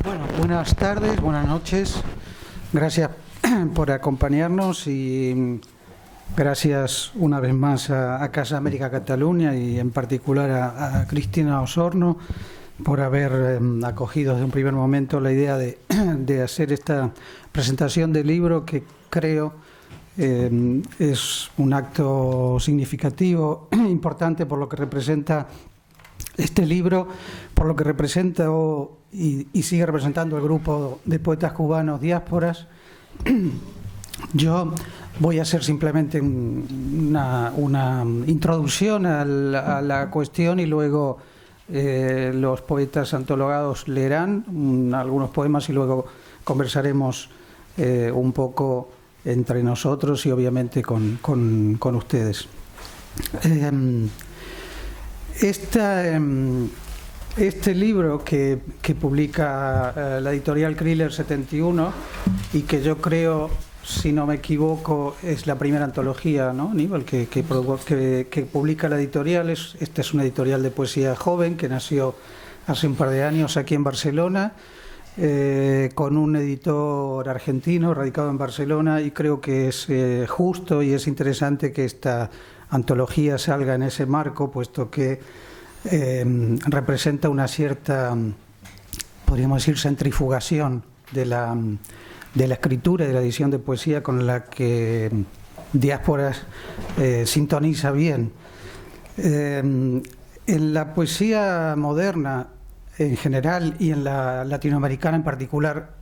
Bueno, buenas tardes, buenas noches. Gracias por acompañarnos y gracias una vez más a Casa América Cataluña y en particular a Cristina Osorno por haber acogido desde un primer momento la idea de hacer esta presentación del libro que creo es un acto significativo, importante por lo que representa este libro, por lo que representa y sigue representando el grupo de poetas cubanos Diásporas. Yo voy a hacer simplemente una introducción a la cuestión y luego los poetas antologados leerán algunos poemas y luego conversaremos un poco entre nosotros y obviamente con ustedes. Este libro que publica la editorial Kriller 71 y que yo creo, si no me equivoco, es la primera antología, ¿no, Aníbal?, que publica la editorial. Esta es una editorial de poesía joven que nació hace un par de años aquí en Barcelona, con un editor argentino radicado en Barcelona, y creo que es justo y es interesante que esta antología salga en ese marco, puesto que representa una cierta, podríamos decir, centrifugación de la escritura y de la edición de poesía con la que Diásporas sintoniza bien. En la poesía moderna en general y en la latinoamericana en particular,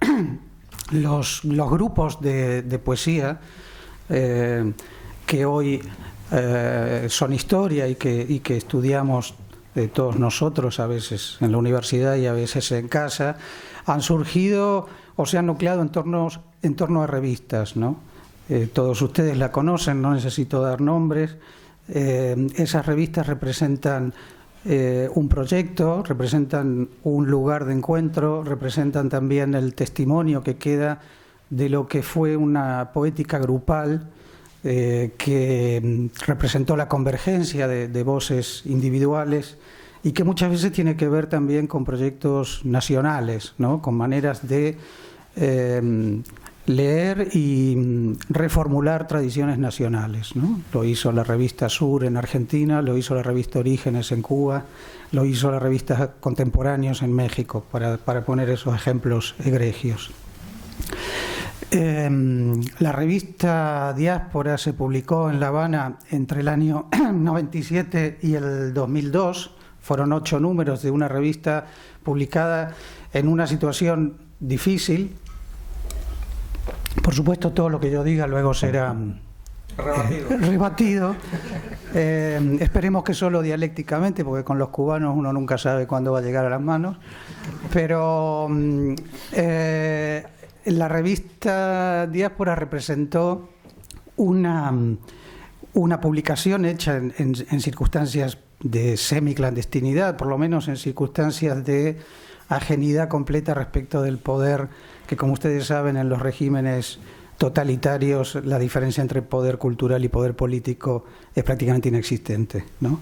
los grupos de poesía que hoy son historia y que estudiamos todos nosotros, a veces en la universidad y a veces en casa, han surgido o se han nucleado en torno a revistas, ¿no? Todos ustedes la conocen, no necesito dar nombres. Esas revistas representan un proyecto, representan un lugar de encuentro, representan también el testimonio que queda de lo que fue una poética grupal que representó la convergencia de voces individuales y que muchas veces tiene que ver también con proyectos nacionales, ¿no?, con maneras de leer y reformular tradiciones nacionales, ¿no? Lo hizo la revista Sur en Argentina, lo hizo la revista Orígenes en Cuba, lo hizo la revista Contemporáneos en México, para poner esos ejemplos egregios. La revista Diáspora se publicó en La Habana entre el año 97 y el 2002. Fueron 8 números de una revista publicada en una situación difícil. Por supuesto, todo lo que yo diga luego será rebatido. Esperemos que solo dialécticamente, porque con los cubanos uno nunca sabe cuándo va a llegar a las manos. Pero la revista Diáspora representó una publicación hecha en circunstancias de semiclandestinidad, por lo menos en circunstancias de ajenidad completa respecto del poder, que, como ustedes saben, en los regímenes totalitarios la diferencia entre poder cultural y poder político es prácticamente inexistente, ¿no?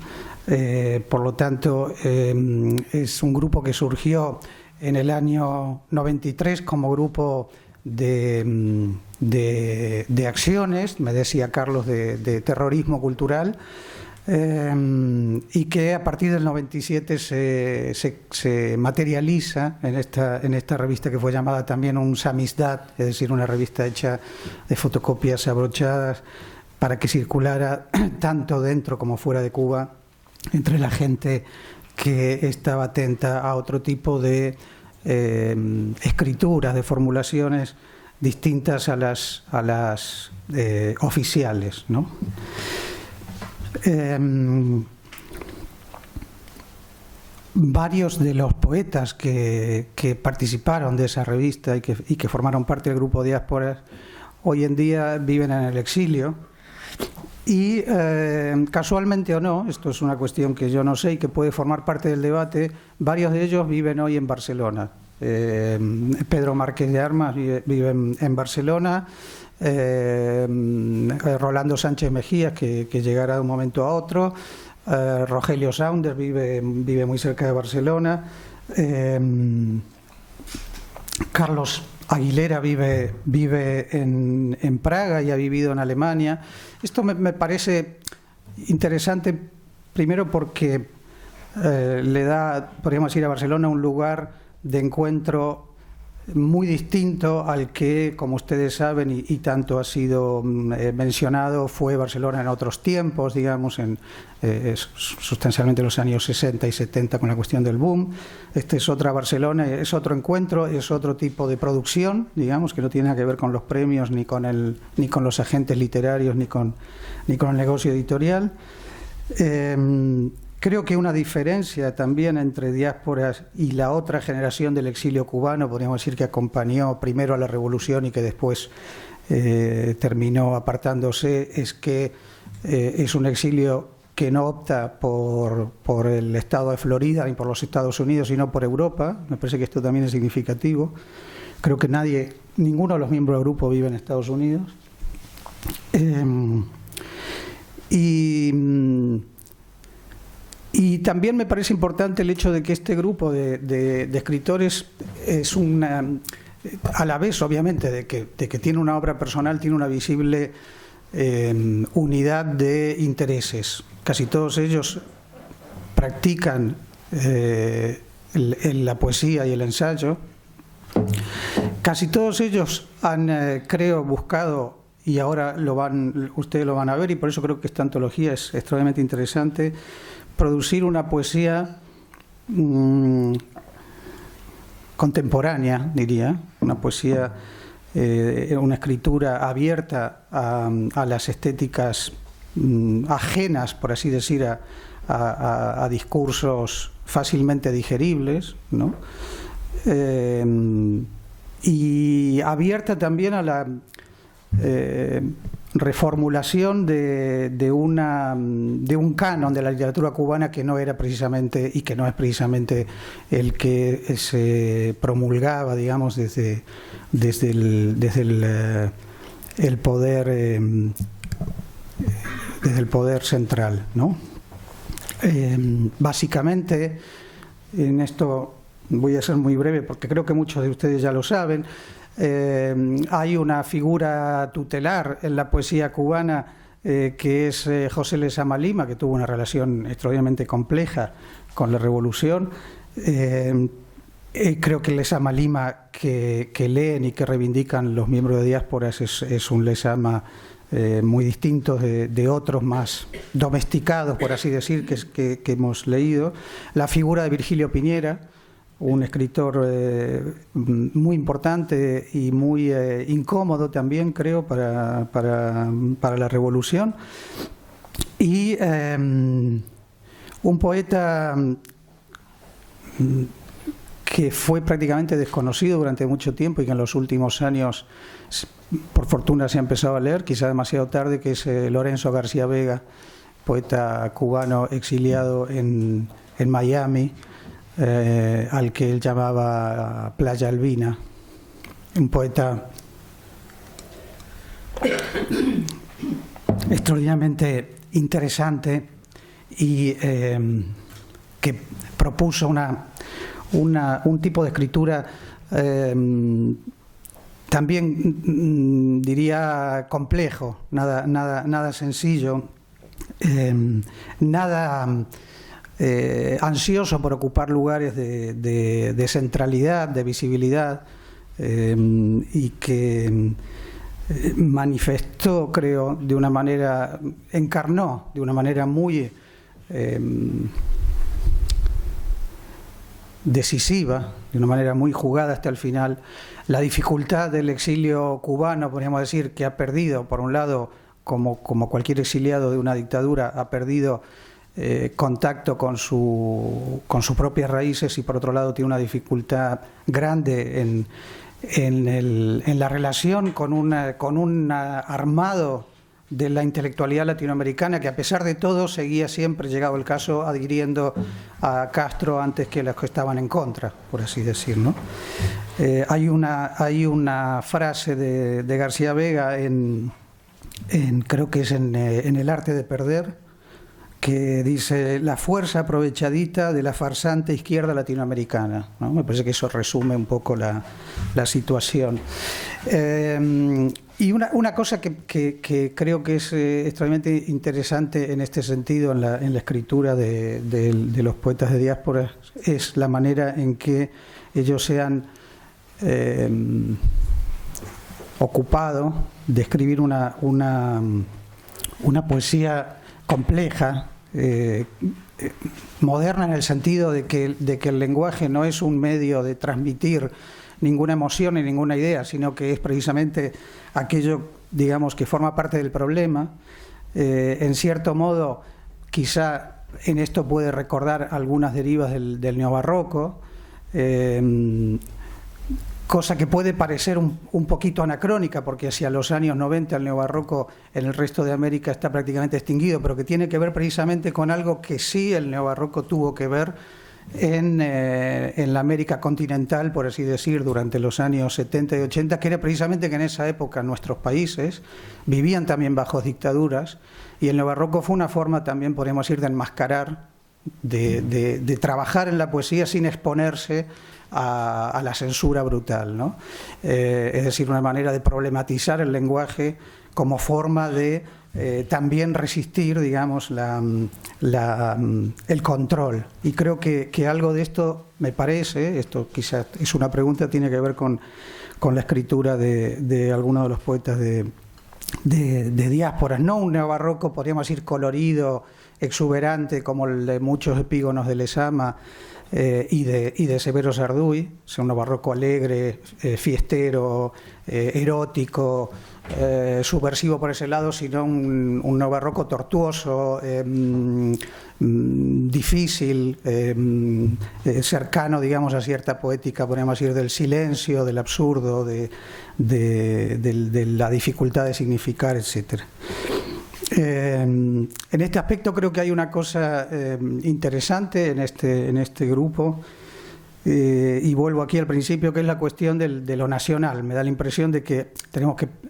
Por lo tanto, es un grupo que surgió en el año 93 como grupo de acciones, me decía Carlos, de terrorismo cultural, y que a partir del 97 se materializa en esta revista, que fue llamada también un samizdat, es decir, una revista hecha de fotocopias abrochadas para que circulara tanto dentro como fuera de Cuba entre la gente que estaba atenta a otro tipo de escrituras, de formulaciones distintas a las oficiales, ¿no? Varios de los poetas que participaron de esa revista y que formaron parte del grupo Diásporas hoy en día viven en el exilio y, casualmente o no, esto es una cuestión que yo no sé y que puede formar parte del debate, varios de ellos viven hoy en Barcelona. Pedro Márquez de Armas vive en Barcelona, Rolando Sánchez Mejías, que llegará de un momento a otro, Rogelio Saunders vive muy cerca de Barcelona, Carlos Aguilera vive en Praga y ha vivido en Alemania. Esto me parece interesante, primero porque le da, podríamos decir, a Barcelona un lugar de encuentro muy distinto al que, como ustedes saben, y tanto ha sido mencionado, fue Barcelona en otros tiempos, digamos, sustancialmente los años 60 y 70 con la cuestión del boom. Este es otra Barcelona, es otro encuentro, es otro tipo de producción, digamos, que no tiene nada que ver con los premios, ni con los agentes literarios, ni con el negocio editorial. Creo que una diferencia también entre diásporas y la otra generación del exilio cubano, podríamos decir, que acompañó primero a la revolución y que después terminó apartándose, es que es un exilio que no opta por el estado de Florida ni por los Estados Unidos, sino por Europa. Me parece que esto también es significativo. Creo que ninguno de los miembros del grupo vive en Estados Unidos. Y también me parece importante el hecho de que este grupo de escritores es a la vez, obviamente, de que tiene una obra personal, tiene una visible unidad de intereses. Casi todos ellos practican la poesía y el ensayo. Casi todos ellos han, creo, buscado, y ahora ustedes lo van a ver, y por eso creo que esta antología es extremadamente interesante, producir una poesía contemporánea, diría, una poesía, una escritura abierta a las estéticas ajenas, por así decir, a discursos fácilmente digeribles, ¿no? Y abierta también a la reformulación de un canon de la literatura cubana que no era precisamente y que no es precisamente el que se promulgaba, digamos, desde el poder central, ¿no? Básicamente, en esto voy a ser muy breve porque creo que muchos de ustedes ya lo saben. Hay una figura tutelar en la poesía cubana que es José Lezama Lima, que tuvo una relación extraordinariamente compleja con la revolución. Creo que el Lezama Lima que leen y que reivindican los miembros de diásporas es un Lezama muy distinto de otros más domesticados, por así decir, que hemos leído. La figura de Virgilio Piñera, un escritor muy importante y muy incómodo también, creo, para la revolución. Y un poeta que fue prácticamente desconocido durante mucho tiempo y que en los últimos años, por fortuna, se ha empezado a leer, quizá demasiado tarde, que es Lorenzo García Vega, poeta cubano exiliado en Miami, al que él llamaba Playa Albina, un poeta extraordinariamente interesante y que propuso un tipo de escritura también diría complejo, nada sencillo, nada ansioso por ocupar lugares de centralidad, de visibilidad, y que manifestó, creo, encarnó de una manera muy decisiva, de una manera muy jugada hasta el final, la dificultad del exilio cubano, podríamos decir, que ha perdido, por un lado, como cualquier exiliado de una dictadura, ha perdido contacto con sus propias raíces, y por otro lado tiene una dificultad grande en la relación con un armado de la intelectualidad latinoamericana que, a pesar de todo, seguía siempre, llegado el caso, adhiriendo a Castro antes que los que estaban en contra, por así decir, ¿no? Hay una frase de García Vega creo que es en El arte de perder, que dice la fuerza aprovechadita de la farsante izquierda latinoamericana, ¿no? Me parece que eso resume un poco la situación. Y una cosa que creo que es extremadamente interesante en este sentido en la escritura de los poetas de diáspora es la manera en que ellos se han ocupado de escribir una poesía compleja, moderna, en el sentido de que el lenguaje no es un medio de transmitir ninguna emoción ni ninguna idea, sino que es precisamente aquello, digamos, que forma parte del problema. En cierto modo, quizá en esto puede recordar algunas derivas del neobarroco, cosa que puede parecer un poquito anacrónica, porque hacia los años 90 el neobarroco en el resto de América está prácticamente extinguido, pero que tiene que ver precisamente con algo que sí el neobarroco tuvo que ver en la América continental, por así decir, durante los años 70 y 80, que era precisamente que en esa época nuestros países vivían también bajo dictaduras, y el neobarroco fue una forma también, podríamos decir, de enmascarar, de trabajar en la poesía sin exponerse a la censura brutal, ¿no? Es decir, una manera de problematizar el lenguaje como forma de también resistir, digamos, el control. Y creo que algo de esto, me parece, esto quizás es una pregunta, tiene que ver con la escritura de algunos de los poetas de diásporas. No un neobarroco, podríamos decir, colorido, exuberante, como el de muchos epígonos de Lezama y de Severo Sarduy, o un neobarroco alegre, fiestero, erótico, subversivo por ese lado, sino un neobarroco tortuoso, difícil, cercano, digamos, a cierta poética, podríamos decir, del silencio, del absurdo, de la dificultad de significar, etcétera. En este aspecto creo que hay una cosa interesante en este grupo, y vuelvo aquí al principio, que es la cuestión de lo nacional. Me da la impresión de que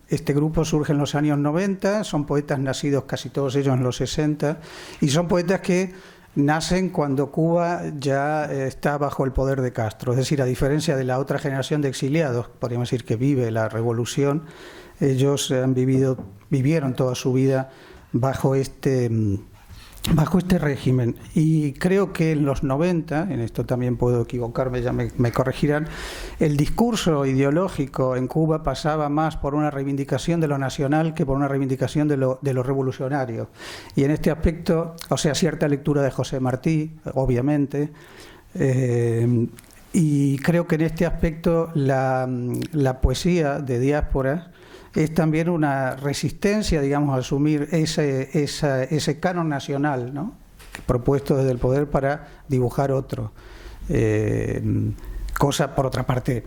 este grupo surge en los años 90, son poetas nacidos casi todos ellos en los 60, y son poetas que nacen cuando Cuba ya está bajo el poder de Castro. Es decir, a diferencia de la otra generación de exiliados, podríamos decir, que vive la revolución, ellos vivieron toda su vida bajo este régimen. Y creo que en los 90, en esto también puedo equivocarme, ya me corregirán, el discurso ideológico en Cuba pasaba más por una reivindicación de lo nacional que por una reivindicación de lo revolucionario. Y en este aspecto, o sea, cierta lectura de José Martí, obviamente, y creo que en este aspecto la poesía de diáspora es también una resistencia, digamos, a asumir ese canon nacional, ¿no?, propuesto desde el poder para dibujar otro. Cosa, por otra parte,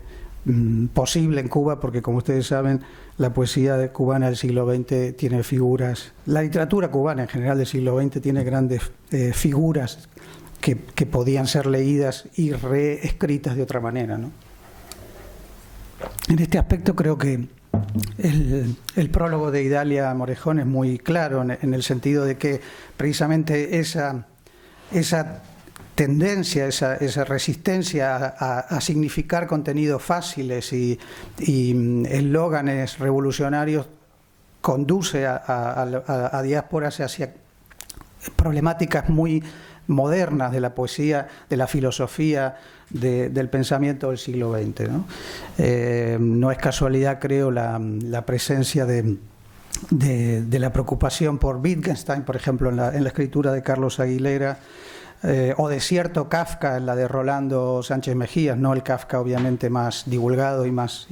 posible en Cuba, porque, como ustedes saben, la poesía cubana del siglo XX tiene figuras, la literatura cubana en general del siglo XX tiene grandes figuras que podían ser leídas y reescritas de otra manera, ¿no? En este aspecto creo que el prólogo de Idalia Morejón es muy claro en el sentido de que precisamente esa tendencia, esa resistencia a significar contenidos fáciles y eslóganes revolucionarios conduce a diásporas hacia problemáticas muy modernas de la poesía, de la filosofía, del pensamiento del siglo XX, ¿no? No es casualidad, creo, la presencia de la preocupación por Wittgenstein, por ejemplo, en la escritura de Carlos Aguilera, o de cierto Kafka en la de Rolando Sánchez Mejías, no el Kafka obviamente más divulgado y más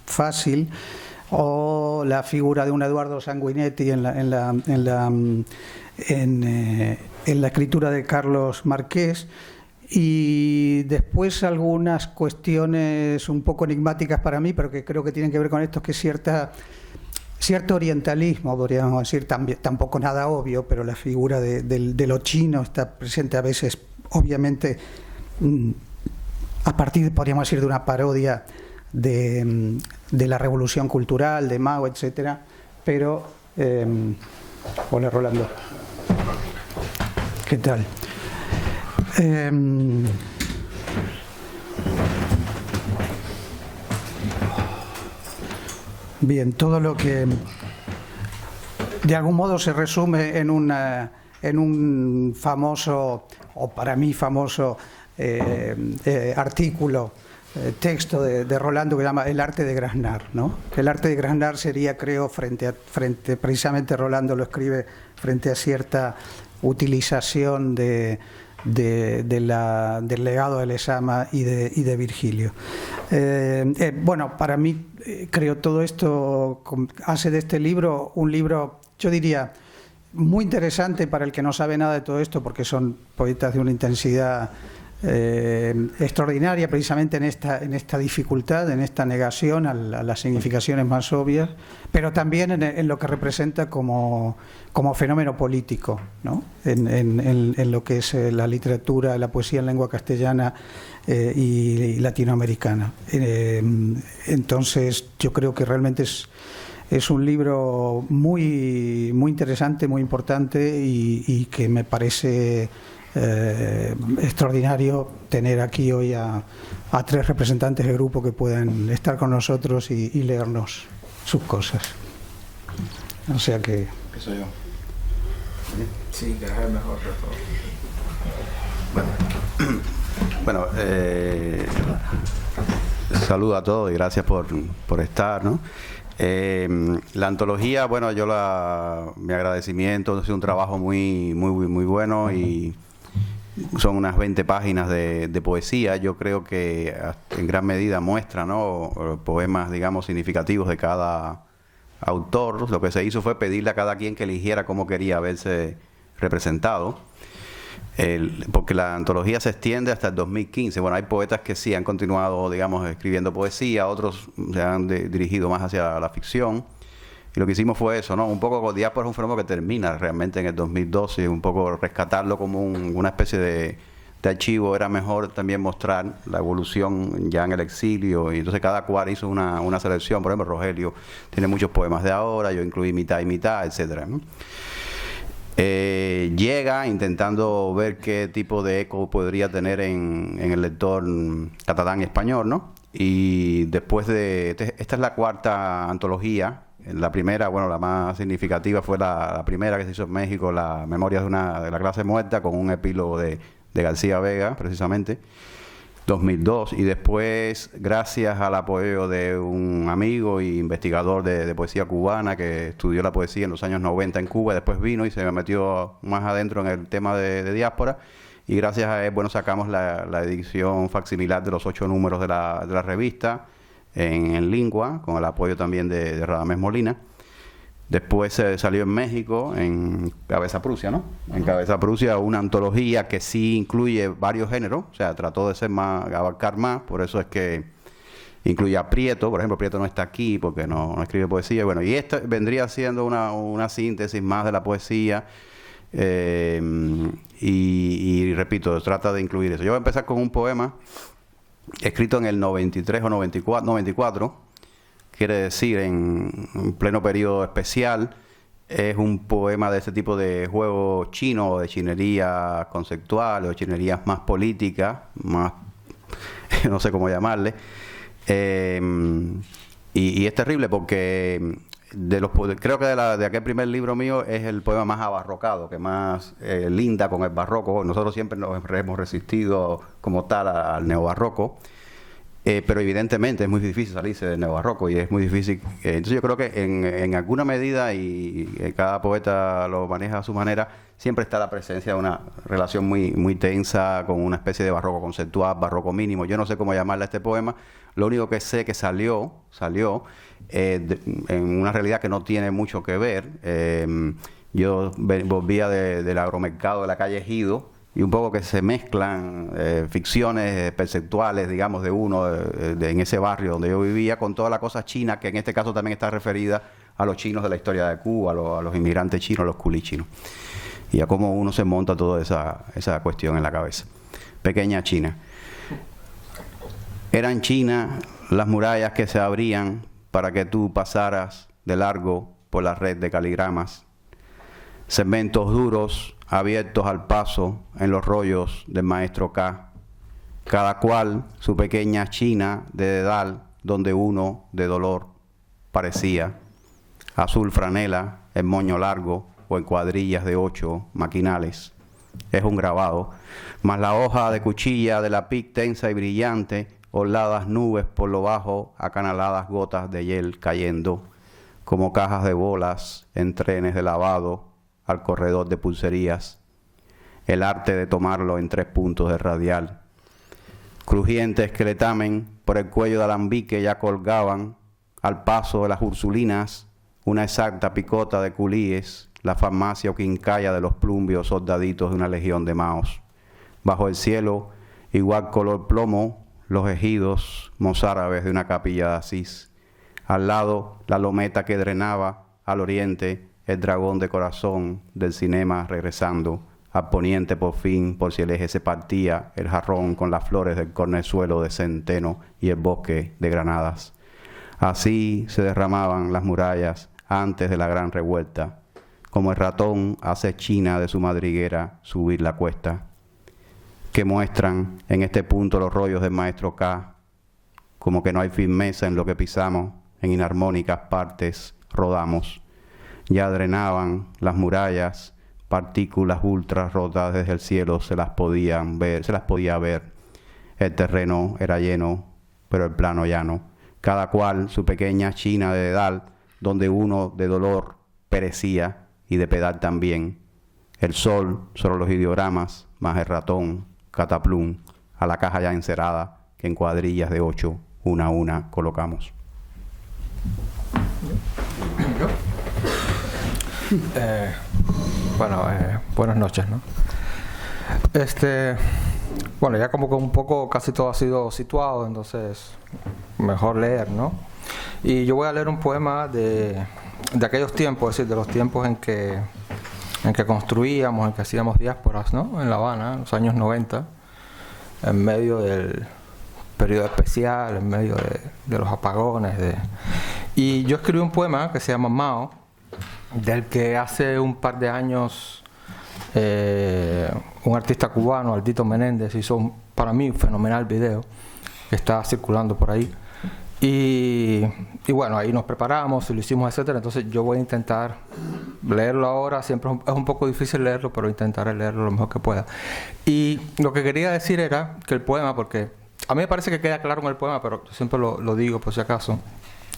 fácil, o la figura de un Eduardo Sanguinetti en la escritura de Carlos Marqués. Y después algunas cuestiones un poco enigmáticas para mí, pero que creo que tienen que ver con esto, que es cierto orientalismo, podríamos decir, tampoco nada obvio, pero la figura de lo chino está presente a veces, obviamente, a partir, podríamos decir, de una parodia de la revolución cultural, de Mao, etcétera, pero... hola, Rolando. ¿Qué tal? Bien, todo lo que de algún modo se resume en un famoso, o para mí famoso, artículo, texto de Rolando que llama El arte de graznar, ¿no? El arte de graznar sería, creo, precisamente Rolando lo escribe frente a cierta utilización del legado de Lezama y de Virgilio. Bueno, para mí, creo, todo esto hace de este libro un libro, yo diría, muy interesante para el que no sabe nada de todo esto, porque son poetas de una intensidad extraordinaria, precisamente en esta dificultad, en esta negación a las significaciones más obvias, pero también en lo que representa como fenómeno político, ¿no? En lo que es la literatura, la poesía en lengua castellana y latinoamericana. Entonces yo creo que realmente es un libro muy, muy interesante, muy importante y que me parece extraordinario tener aquí hoy a tres representantes del grupo que puedan estar con nosotros y leernos sus cosas. O sea que... ¿Qué soy yo? Sí, que es el mejor reto. Bueno, saludo a todos y gracias por estar, ¿no? La antología, bueno, mi agradecimiento, ha sido un trabajo muy bueno y son unas 20 páginas de poesía. Yo creo que en gran medida muestra, ¿no?, poemas, digamos, significativos de cada autor. Lo que se hizo fue pedirle a cada quien que eligiera cómo quería verse representado. Porque la antología se extiende hasta el 2015. Bueno, hay poetas que sí han continuado, digamos, escribiendo poesía, otros se han dirigido más hacia la ficción. Y lo que hicimos fue eso, ¿no? Un poco, Diáspora es un fenómeno que termina realmente en el 2012, un poco rescatarlo como una especie de archivo. Era mejor también mostrar la evolución ya en el exilio, y entonces cada cual hizo una selección. Por ejemplo, Rogelio tiene muchos poemas de ahora, yo incluí mitad y mitad, etcétera, ¿no? Llega intentando ver qué tipo de eco podría tener en el lector catalán y español, ¿no? Y después esta es la cuarta antología. La primera, bueno, la más significativa fue la primera que se hizo en México, la Memorias de la clase muerta, con un epílogo de García Vega, precisamente, 2002. Y después, gracias al apoyo de un amigo e investigador de poesía cubana que estudió la poesía en los años 90 en Cuba, después vino y se metió más adentro en el tema de diáspora, y gracias a él, bueno, sacamos la edición facsimilar de los 8 números de la revista en lingua, con el apoyo también de Radamés Molina. Después salió en México, en Cabeza Prusia, ¿no? En Cabeza Prusia, una antología que sí incluye varios géneros, o sea, trató de abarcar más, por eso es que incluye a Prieto. Por ejemplo, Prieto no está aquí porque no escribe poesía. Bueno, y esta vendría siendo una síntesis más de la poesía, y repito, trata de incluir eso. Yo voy a empezar con un poema escrito en el 93 o 94, quiere decir en pleno periodo especial. Es un poema de ese tipo de juego chino, o de chinería conceptual, o de chinerías más políticas, más no sé cómo llamarle. Y es terrible porque creo que de aquel primer libro mío es el poema más abarrocado, que más linda con el barroco. Nosotros siempre nos hemos resistido como tal al neobarroco. Pero evidentemente es muy difícil salirse del neobarroco y es muy difícil. Entonces yo creo que en alguna medida, y cada poeta lo maneja a su manera, siempre está la presencia de una relación muy tensa con una especie de barroco conceptual, barroco mínimo. Yo no sé cómo llamarle a este poema. Lo único que sé que salió en una realidad que no tiene mucho que ver. Yo volvía del agromercado de la calle Ejido, y un poco que se mezclan ficciones perceptuales, digamos, de uno en ese barrio donde yo vivía, con toda la cosa china, que en este caso también está referida a los chinos de la historia de Cuba, a los inmigrantes chinos, los culis chinos, y a cómo uno se monta toda esa cuestión en la cabeza. Pequeña China. Eran chinas las murallas que se abrían para que tú pasaras de largo por la red de caligramas. Segmentos duros abiertos al paso en los rollos del maestro K, cada cual su pequeña China de dedal, donde uno de dolor parecía azul franela, en moño largo o en cuadrillas de 8 maquinales. Es un grabado, más la hoja de cuchilla de la pic tensa y brillante, oladas nubes por lo bajo, acanaladas gotas de hiel cayendo, como cajas de bolas en trenes de lavado al corredor de pulserías. El arte de tomarlo en 3 puntos de radial. Crujientes que le tamen por el cuello de alambique ya colgaban, al paso de las ursulinas, una exacta picota de culíes, la farmacia o quincalla de los plumbios soldaditos de una legión de maos. Bajo el cielo, igual color plomo, los ejidos mozárabes de una capilla de Asís. Al lado, la lometa que drenaba, al oriente, el dragón de corazón del cinema regresando, al poniente por fin, por si el eje se partía, el jarrón con las flores del cornezuelo de centeno y el bosque de granadas. Así se derramaban las murallas antes de la gran revuelta, como el ratón hace China de su madriguera subir la cuesta, que muestran en este punto los rollos del maestro K, como que no hay firmeza en lo que pisamos, en inarmónicas partes rodamos. Ya drenaban las murallas, partículas ultra rotas desde el cielo se las podía ver. El terreno era lleno, pero el plano llano. Cada cual su pequeña China de dedal, donde uno de dolor perecía y de pedal también. El sol sobre los ideogramas, más el ratón, cataplum, a la caja ya encerada, que en cuadrillas de 8, una a una, colocamos. Buenas noches, ¿no? Bueno, ya como que un poco casi todo ha sido situado, entonces mejor leer, ¿no? Y yo voy a leer un poema de aquellos tiempos, es decir, de los tiempos en que construíamos, en que hacíamos diásporas, ¿no? En La Habana, en los años 90, en medio del periodo especial, en medio de los apagones. Y yo escribí un poema que se llama Mao, del que hace un par de años un artista cubano, Aldito Menéndez, hizo para mí un fenomenal video que está circulando por ahí. Y bueno, ahí nos preparamos y lo hicimos, etcétera. Entonces yo voy a intentar leerlo ahora. Siempre es un poco difícil leerlo, pero intentaré leerlo lo mejor que pueda. Y lo que quería decir era que el poema, porque a mí me parece que queda claro en el poema, pero yo siempre lo digo por si acaso,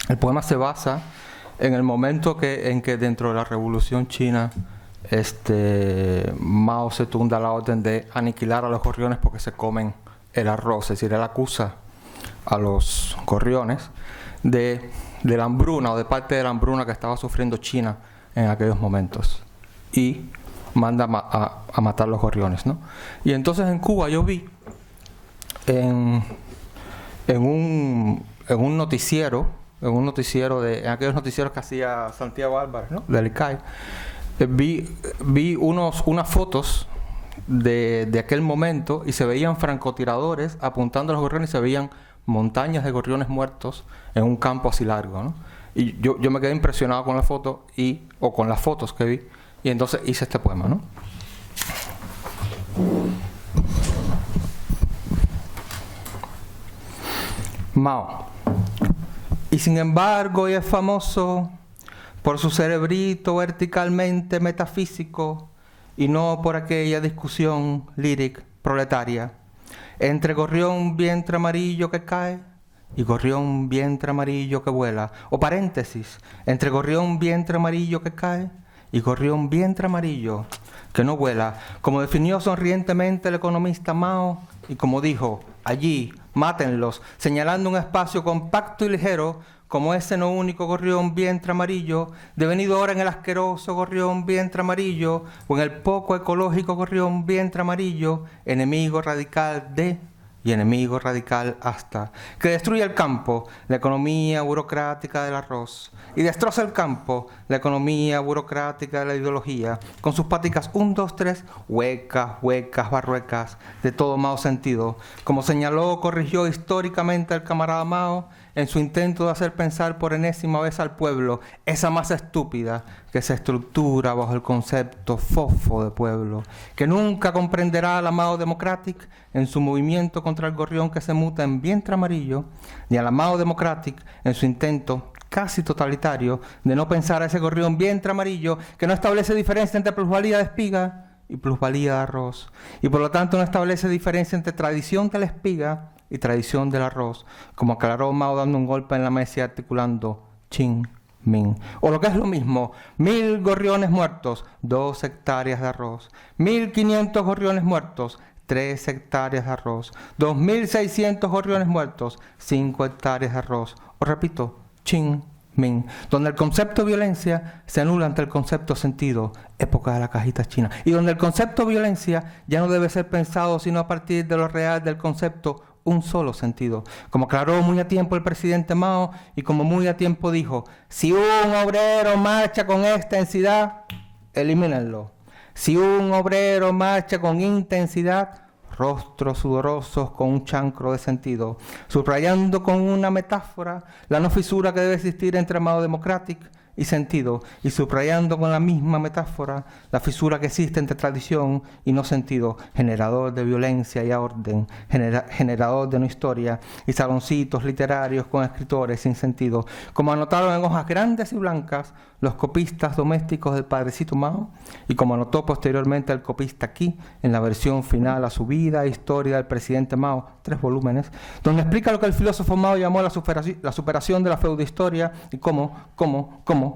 el poema se basa en el momento en que dentro de la Revolución China Mao Zedong da la orden de aniquilar a los gorriones porque se comen el arroz. Es decir, él acusa a los gorriones de la hambruna o de parte de la hambruna que estaba sufriendo China en aquellos momentos, y manda a matar los gorriones, ¿no? Y entonces en Cuba yo vi en un noticiero, en aquellos noticieros que hacía Santiago Álvarez, ¿no? Del ICAI, vi unas fotos de aquel momento, y se veían francotiradores apuntando a los gorriones, y se veían montañas de gorriones muertos en un campo así largo, ¿no? Y yo me quedé impresionado con la foto o con las fotos que vi, y entonces hice este poema, ¿no? Mao. Y sin embargo, y es famoso por su cerebrito verticalmente metafísico, y no por aquella discusión lírica proletaria entre gorrión vientre amarillo que cae y gorrión vientre amarillo que vuela, o paréntesis, entre gorrión vientre amarillo que cae y gorrión vientre amarillo que no vuela, como definió sonrientemente el economista Mao, y como dijo: allí, mátenlos, señalando un espacio compacto y ligero, como ese no único gorrión vientre amarillo, devenido ahora en el asqueroso gorrión vientre amarillo, o en el poco ecológico gorrión vientre amarillo, enemigo radical de y enemigo radical hasta, que destruye el campo, la economía burocrática del arroz, y destroza el campo, la economía burocrática de la ideología, con sus páticas 1, 2, 3, huecas, barruecas, de todo Mao sentido, como señaló, corrigió históricamente el camarada Mao, en su intento de hacer pensar por enésima vez al pueblo, esa masa estúpida que se estructura bajo el concepto fofo de pueblo, que nunca comprenderá al amado Democratic en su movimiento contra el gorrión que se muta en vientre amarillo, ni al amado Democratic en su intento casi totalitario de no pensar a ese gorrión vientre amarillo que no establece diferencia entre plusvalía de espiga y plusvalía de arroz, y por lo tanto no establece diferencia entre tradición de la espiga y tradición del arroz, como aclaró Mao dando un golpe en la mesa y articulando Chin Min. O lo que es lo mismo, 1000 gorriones muertos, 2 hectáreas de arroz, 1500 gorriones muertos, 3 hectáreas de arroz, 2600 gorriones muertos, 5 hectáreas de arroz. O repito, Chin Min, donde el concepto violencia se anula ante el concepto sentido, época de la cajita china, y donde el concepto violencia ya no debe ser pensado sino a partir de lo real del concepto un solo sentido, como aclaró muy a tiempo el presidente Mao y como muy a tiempo dijo: si un obrero marcha con extensidad, elimínenlo. Si un obrero marcha con intensidad, rostros sudorosos con un chancro de sentido, subrayando con una metáfora la no fisura que debe existir entre Mao Democratic y sentido, y subrayando con la misma metáfora la fisura que existe entre tradición y no sentido, generador de violencia y orden, generador de no historia, y saloncitos literarios con escritores sin sentido, como anotaron en hojas grandes y blancas los copistas domésticos del padrecito Mao, y como anotó posteriormente el copista aquí, en la versión final a su vida e historia del presidente Mao, 3 volúmenes, donde explica lo que el filósofo Mao llamó la superación de la feudohistoria y cómo,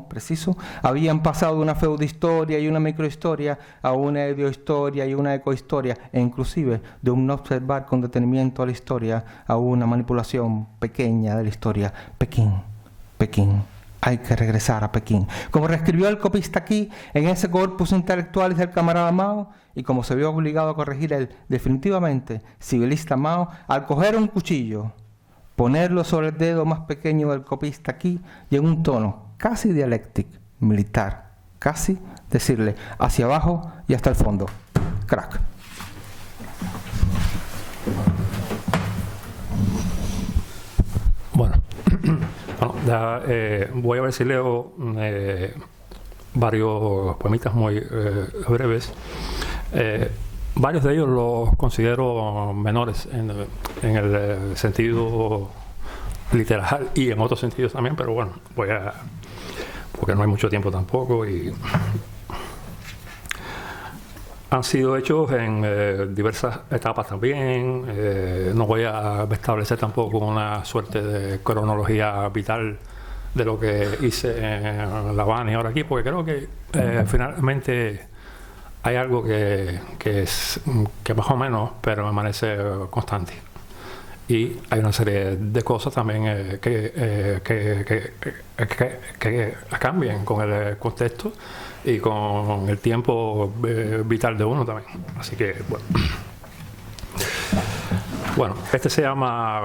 preciso, habían pasado de una feudohistoria y una microhistoria a una idiohistoria y una ecohistoria, e inclusive de un no observar con detenimiento a la historia a una manipulación pequeña de la historia. Pekín. Hay que regresar a Pekín. Como reescribió el copista aquí, en ese corpus intelectualis del camarada Mao, y como se vio obligado a corregir el definitivamente civilista Mao, al coger un cuchillo, ponerlo sobre el dedo más pequeño del copista aquí, y en un tono casi dialéctico, militar, casi decirle hacia abajo y hasta el fondo. Crack. Bueno, voy a ver si leo varios poemitas muy breves. Varios de ellos los considero menores en el sentido literal y en otros sentidos también, pero bueno, porque no hay mucho tiempo tampoco y han sido hechos en diversas etapas también. No voy a establecer tampoco una suerte de cronología vital de lo que hice en La Habana y ahora aquí, porque creo que finalmente hay algo que más o menos permanece constante. Y hay una serie de cosas también que cambian con el contexto y con el tiempo vital de uno también. Así que, bueno, este se llama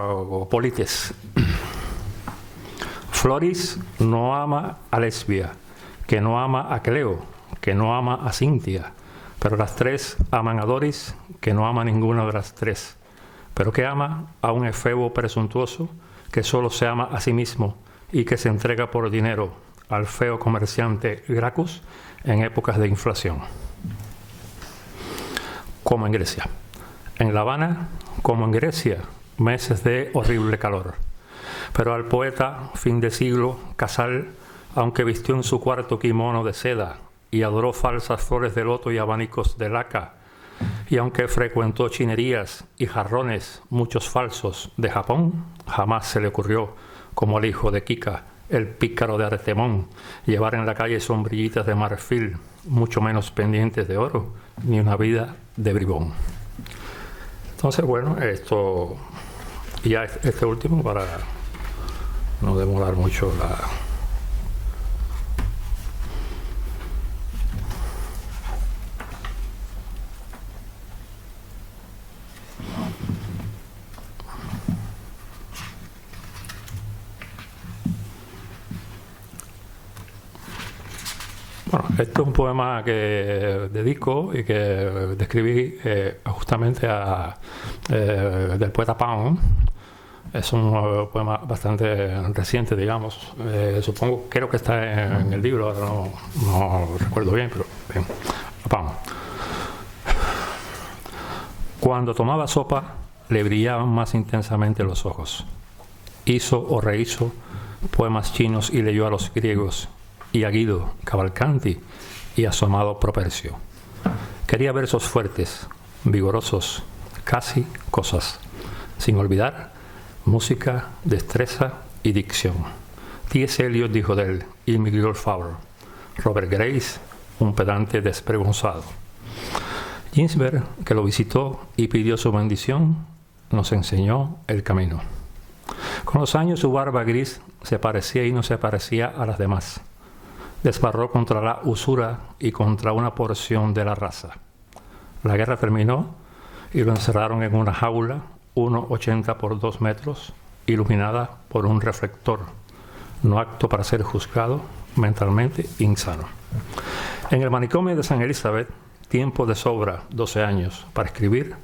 Polites. Floris no ama a Lesbia, que no ama a Cleo, que no ama a Cintia, pero las tres aman a Doris, que no ama a ninguna de las tres, pero que ama a un efebo presuntuoso que solo se ama a sí mismo y que se entrega por dinero al feo comerciante Gracchus en épocas de inflación. Como en Grecia. En La Habana, como en Grecia, meses de horrible calor. Pero al poeta, fin de siglo, Casal, aunque vistió en su cuarto kimono de seda y adoró falsas flores de loto y abanicos de laca, y aunque frecuentó chinerías y jarrones, muchos falsos, de Japón, jamás se le ocurrió, como al hijo de Kika, el pícaro de Artemón, llevar en la calle sombrillitas de marfil, mucho menos pendientes de oro, ni una vida de bribón. Entonces, bueno, esto, y ya este último para no demorar mucho la... Bueno, esto es un poema que dedico y que describí justamente del poeta Pound, Es un poema bastante reciente, digamos. Supongo, creo que está en el libro, ahora no recuerdo bien, pero bien. Vamos. Cuando tomaba sopa, le brillaban más intensamente los ojos. Hizo o rehizo poemas chinos y leyó a los griegos, y a Guido, Cavalcanti y a su amado Propercio. Quería versos fuertes, vigorosos, casi cosas, sin olvidar música, destreza y dicción. T.S. Eliot dijo de él, il miglior Faure. Robert Grace, un pedante despregonzado. Ginsberg, que lo visitó y pidió su bendición, nos enseñó el camino. Con los años su barba gris se parecía y no se parecía a las demás. Desbarró contra la usura y contra una porción de la raza. La guerra terminó y lo encerraron en una jaula 1,80 por 2 metros, iluminada por un reflector, no apto para ser juzgado, mentalmente insano. En el manicomio de San Elizabeth, tiempo de sobra, 12 años, para escribir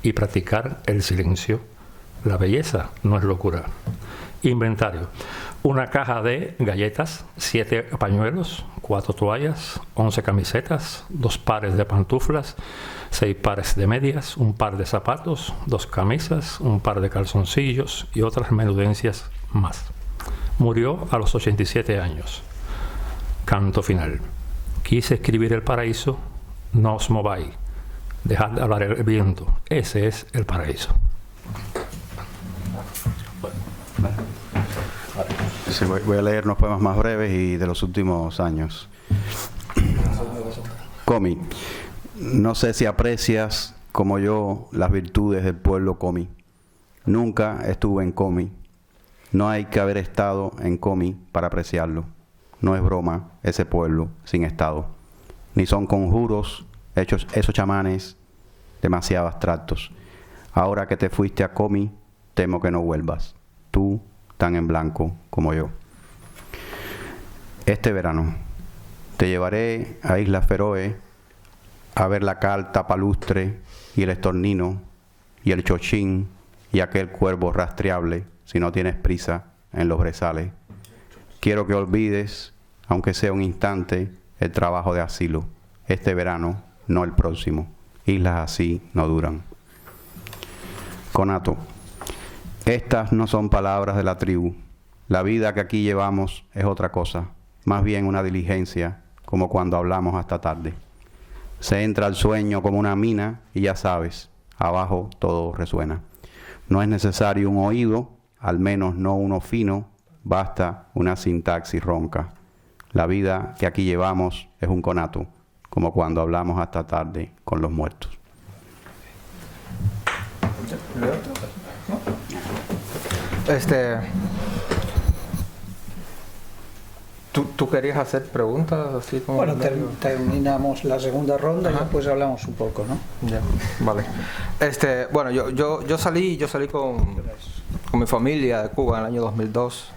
y practicar el silencio. La belleza no es locura. Inventario: una caja de galletas, 7 pañuelos, 4 toallas, 11 camisetas, 2 pares de pantuflas, 6 pares de medias, un par de zapatos, 2 camisas, un par de calzoncillos y otras menudencias más. Murió a los 87 años. Canto final. Quise escribir el paraíso, no os mováis. Dejad de hablar el viento. Ese es el paraíso. Sí, voy a leer unos poemas más breves y de los últimos años. Comi. No sé si aprecias, como yo, las virtudes del pueblo Comi. Nunca estuve en Comi. No hay que haber estado en Comi para apreciarlo. No es broma ese pueblo sin estado. Ni son conjuros hechos esos chamanes demasiado abstractos. Ahora que te fuiste a Comi, temo que no vuelvas. Tú, tan en blanco como yo. Este verano te llevaré a Islas Feroe a ver la carta palustre y el estornino y el chochín y aquel cuervo rastreable si no tienes prisa en los brezales. Quiero que olvides, aunque sea un instante, el trabajo de asilo. Este verano, no el próximo. Islas así no duran. Conato. Estas no son palabras de la tribu. La vida que aquí llevamos es otra cosa, más bien una diligencia, como cuando hablamos hasta tarde. Se entra al sueño como una mina y ya sabes, abajo todo resuena. No es necesario un oído, al menos no uno fino, basta una sintaxis ronca. La vida que aquí llevamos es un conato, como cuando hablamos hasta tarde con los muertos. ¿Tú querías hacer preguntas así como? Bueno, terminamos la segunda ronda. Ajá. Y después hablamos un poco, ¿no? Ya, vale. Bueno, yo salí con mi familia de Cuba en el año 2002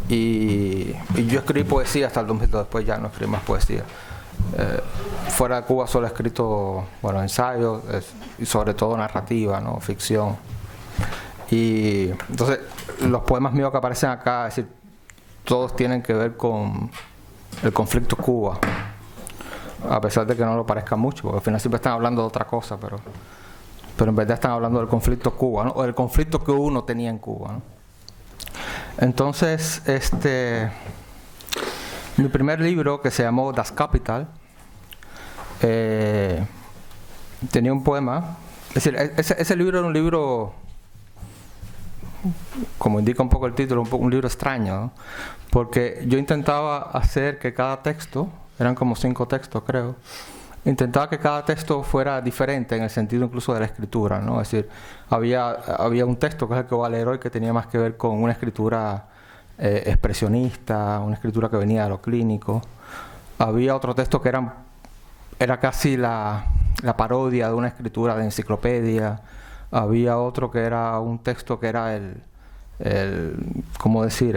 y yo escribí poesía hasta el 2002, después ya no escribí más poesía. Fuera de Cuba solo he escrito, bueno, ensayos y sobre todo narrativa, ¿no? Ficción. Y entonces los poemas míos que aparecen acá, es decir, todos tienen que ver con el conflicto Cuba, a pesar de que no lo parezca mucho, porque al final siempre están hablando de otra cosa, pero en verdad están hablando del conflicto Cuba, ¿no? O del conflicto que uno tenía en Cuba, ¿no? Entonces, mi primer libro, que se llamó Das Kapital, tenía un poema. Es decir, ese libro era un libro, como indica un poco el título, un libro extraño, ¿no? Porque yo intentaba hacer que cada texto, eran como 5 textos creo, intentaba que cada texto fuera diferente en el sentido incluso de la escritura, ¿no? Es decir, había un texto que es el que voy a leer hoy, que tenía más que ver con una escritura expresionista, una escritura que venía de lo clínico. Había otro texto que era casi la parodia de una escritura de enciclopedia. Había otro que era un texto que era ¿cómo decir?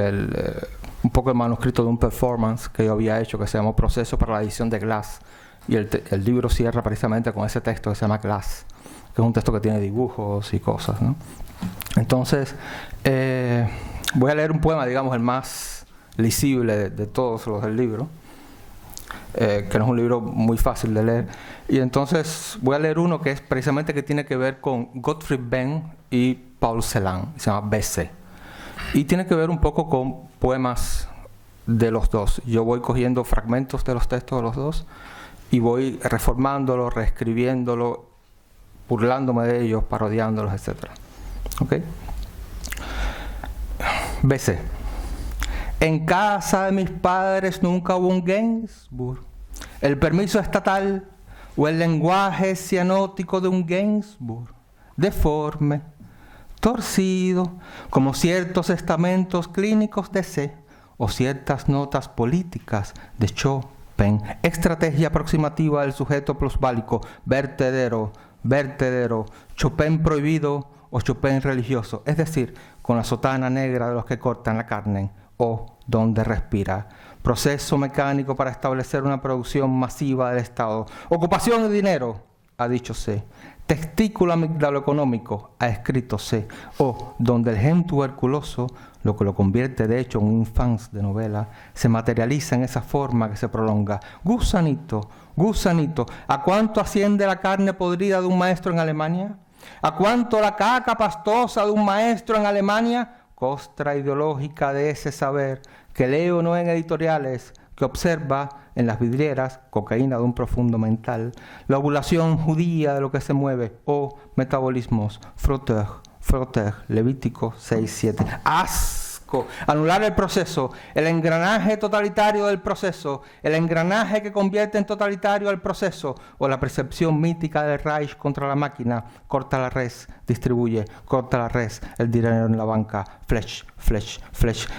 Un poco el manuscrito de un performance que yo había hecho, que se llamó Proceso para la edición de Glass. Y el libro cierra precisamente con ese texto que se llama Glass, que es un texto que tiene dibujos y cosas, ¿no? Entonces, voy a leer un poema, digamos, el más lisible de todos los del libro, que no es un libro muy fácil de leer. Y entonces voy a leer uno que es precisamente que tiene que ver con Gottfried Benn y Paul Celan, se llama Bese. Y tiene que ver un poco con poemas de los dos. Yo voy cogiendo fragmentos de los textos de los dos y voy reformándolo, reescribiéndolo, burlándome de ellos, parodiándolos, etc. ¿Ok? Bese. En casa de mis padres nunca hubo un Gainsbourg, el permiso estatal o el lenguaje cianótico de un Gainsbourg, deforme, torcido, como ciertos estamentos clínicos de C o ciertas notas políticas de Chopin, estrategia aproximativa del sujeto plusválico, vertedero, Chopin prohibido o Chopin religioso, es decir, con la sotana negra de los que cortan la carne, o donde respira. Proceso mecánico para establecer una producción masiva del Estado. Ocupación de dinero, ha dicho C. Testículo amigdaloeconómico, ha escrito C. O donde el gen tuberculoso, lo que lo convierte de hecho en un infans de novela, se materializa en esa forma que se prolonga. Gusanito, gusanito, ¿a cuánto asciende la carne podrida de un maestro en Alemania? ¿A cuánto la caca pastosa de un maestro en Alemania? Costra ideológica de ese saber que leo no en editoriales, que observa en las vidrieras, cocaína de un profundo mental, la ovulación judía de lo que se mueve, o metabolismos, Frotter, Levítico 6:7. ¡Asco! Anular el proceso, el engranaje totalitario del proceso, el engranaje que convierte en totalitario al proceso, o la percepción mítica del Reich contra la máquina, corta la res, distribuye, corta la res, el dinero en la banca, flesh,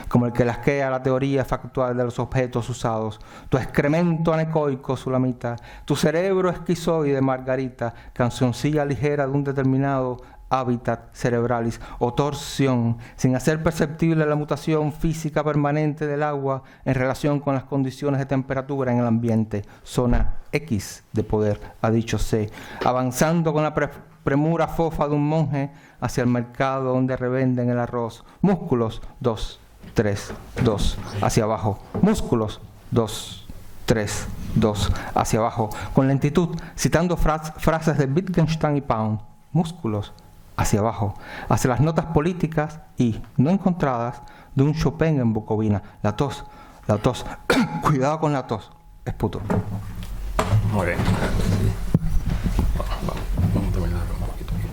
como el que lasquea la teoría factual de los objetos usados, tu excremento anecoico, Sulamita, tu cerebro esquizoide, Margarita, cancioncilla ligera de un determinado hábitat cerebralis o torsión, sin hacer perceptible la mutación física permanente del agua en relación con las condiciones de temperatura en el ambiente, zona X de poder, ha dicho C, avanzando con la premura fofa de un monje hacia el mercado donde revenden el arroz. Músculos, 2, 3, 2, hacia abajo. Músculos, 2, 3, 2, hacia abajo. Con lentitud, citando frases de Wittgenstein y Pound. Músculos, hacia abajo, hacia las notas políticas y no encontradas de un Chopin en Bucovina. La tos, cuidado con la tos, esputo. Muy bien. Vamos a terminar un poquito aquí.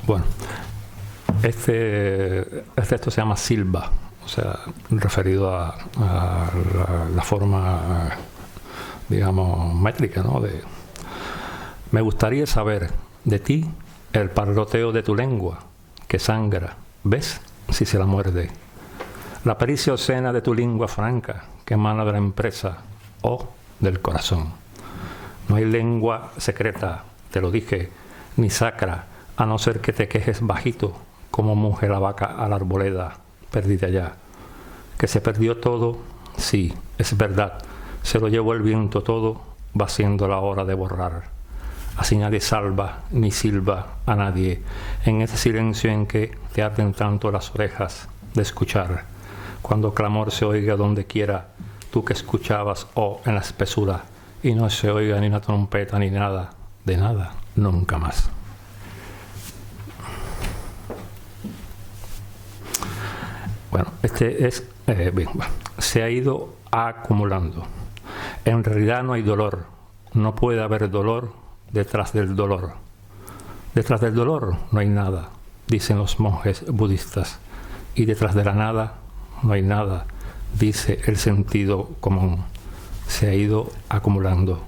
Bueno, este texto se llama Silva, o sea, referido a la forma, digamos, métrica, ¿no? Me gustaría saber de ti el parloteo de tu lengua, que sangra, ¿ves? Si se la muerde. La pericia obscena de tu lengua franca, que emana de la empresa o del corazón. No hay lengua secreta, te lo dije, ni sacra, a no ser que te quejes bajito, como muge la vaca a la arboleda, perdida ya. Que se perdió todo, sí, es verdad, se lo llevó el viento todo, va siendo la hora de borrar. Así nadie salva ni silba a nadie, en ese silencio en que te arden tanto las orejas de escuchar. Cuando clamor se oiga donde quiera, tú que escuchabas en la espesura, y no se oiga ni una trompeta ni nada, de nada, nunca más. Bueno, se ha ido acumulando. En realidad no hay dolor. No puede haber dolor detrás del dolor. Detrás del dolor no hay nada, dicen los monjes budistas. Y detrás de la nada no hay nada, dice el sentido común. Se ha ido acumulando.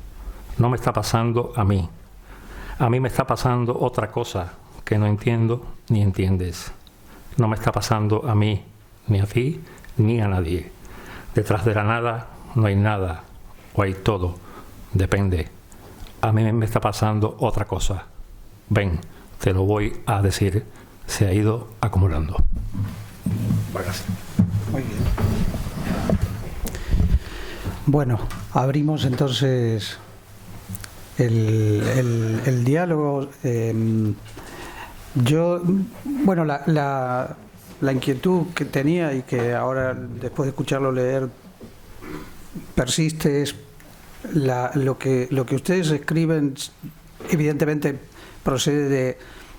No me está pasando a mí. A mí me está pasando otra cosa que no entiendo ni entiendes. No me está pasando a mí, ni a ti, ni a nadie. Detrás de la nada no hay nada, o hay todo, depende. A mí me está pasando otra cosa. Ven, te lo voy a decir, se ha ido acumulando. Muy bien. Bueno, abrimos entonces el diálogo. Bueno, la inquietud que tenía y que ahora, después de escucharlo leer, persiste es lo que ustedes escriben, evidentemente procede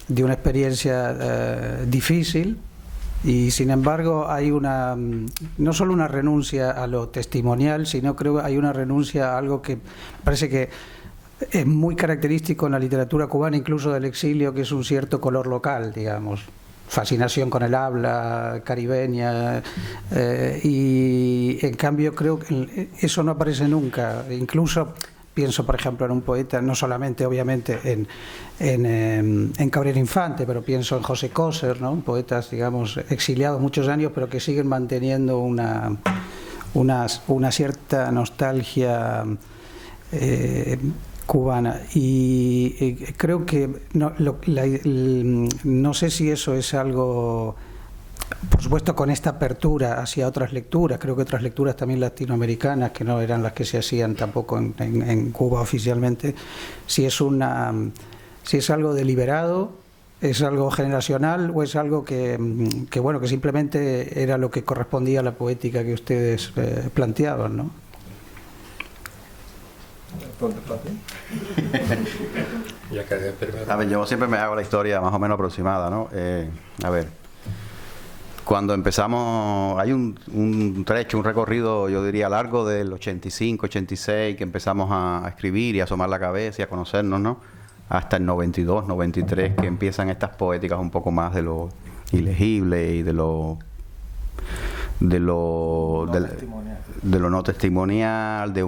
de una experiencia difícil, y sin embargo hay no solo una renuncia a lo testimonial, sino creo que hay una renuncia a algo que parece que es muy característico en la literatura cubana, incluso del exilio, que es un cierto color local, digamos, fascinación con el habla caribeña, y en cambio creo que eso no aparece nunca. Incluso pienso, por ejemplo, en un poeta, no solamente obviamente en Cabrera Infante, pero pienso en José Coser, ¿no? Poetas, digamos, exiliados muchos años, pero que siguen manteniendo una cierta nostalgia cubana, y creo que no sé si eso es algo, por supuesto, con esta apertura hacia otras lecturas, creo que otras lecturas también latinoamericanas, que no eran las que se hacían tampoco en Cuba oficialmente, si es algo deliberado, es algo generacional, o es algo que bueno, que simplemente era lo que correspondía a la poética que ustedes planteaban, ¿no? A ver, yo siempre me hago la historia más o menos aproximada, ¿no? A ver, cuando empezamos, hay un trecho, un recorrido, yo diría largo, del 85, 86, que empezamos a escribir y a asomar la cabeza y a conocernos, ¿no? Hasta el 92, 93, que empiezan estas poéticas un poco más de lo ilegible y de lo no testimonial, de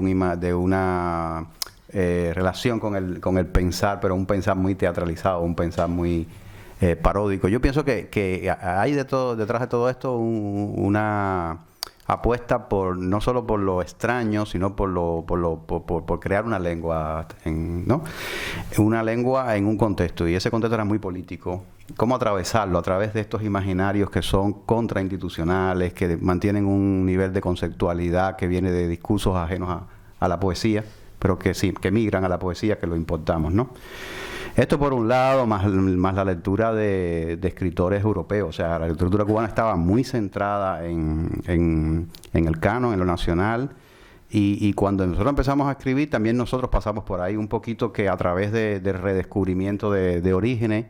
una relación con el pensar, pero un pensar muy teatralizado, un pensar muy paródico. Yo pienso que hay detrás de todo esto una apuesta no solo por lo extraño, sino por crear una lengua, ¿no? Una lengua en un contexto, y ese contexto era muy político. ¿Cómo atravesarlo? A través de estos imaginarios que son contrainstitucionales, que mantienen un nivel de conceptualidad que viene de discursos ajenos a la poesía, pero que sí, que migran a la poesía, que lo importamos, ¿no? Esto por un lado, más la lectura de escritores europeos. O sea, la literatura cubana estaba muy centrada en el canon, en lo nacional, y cuando nosotros empezamos a escribir, también nosotros pasamos por ahí un poquito, que a través del redescubrimiento de orígenes,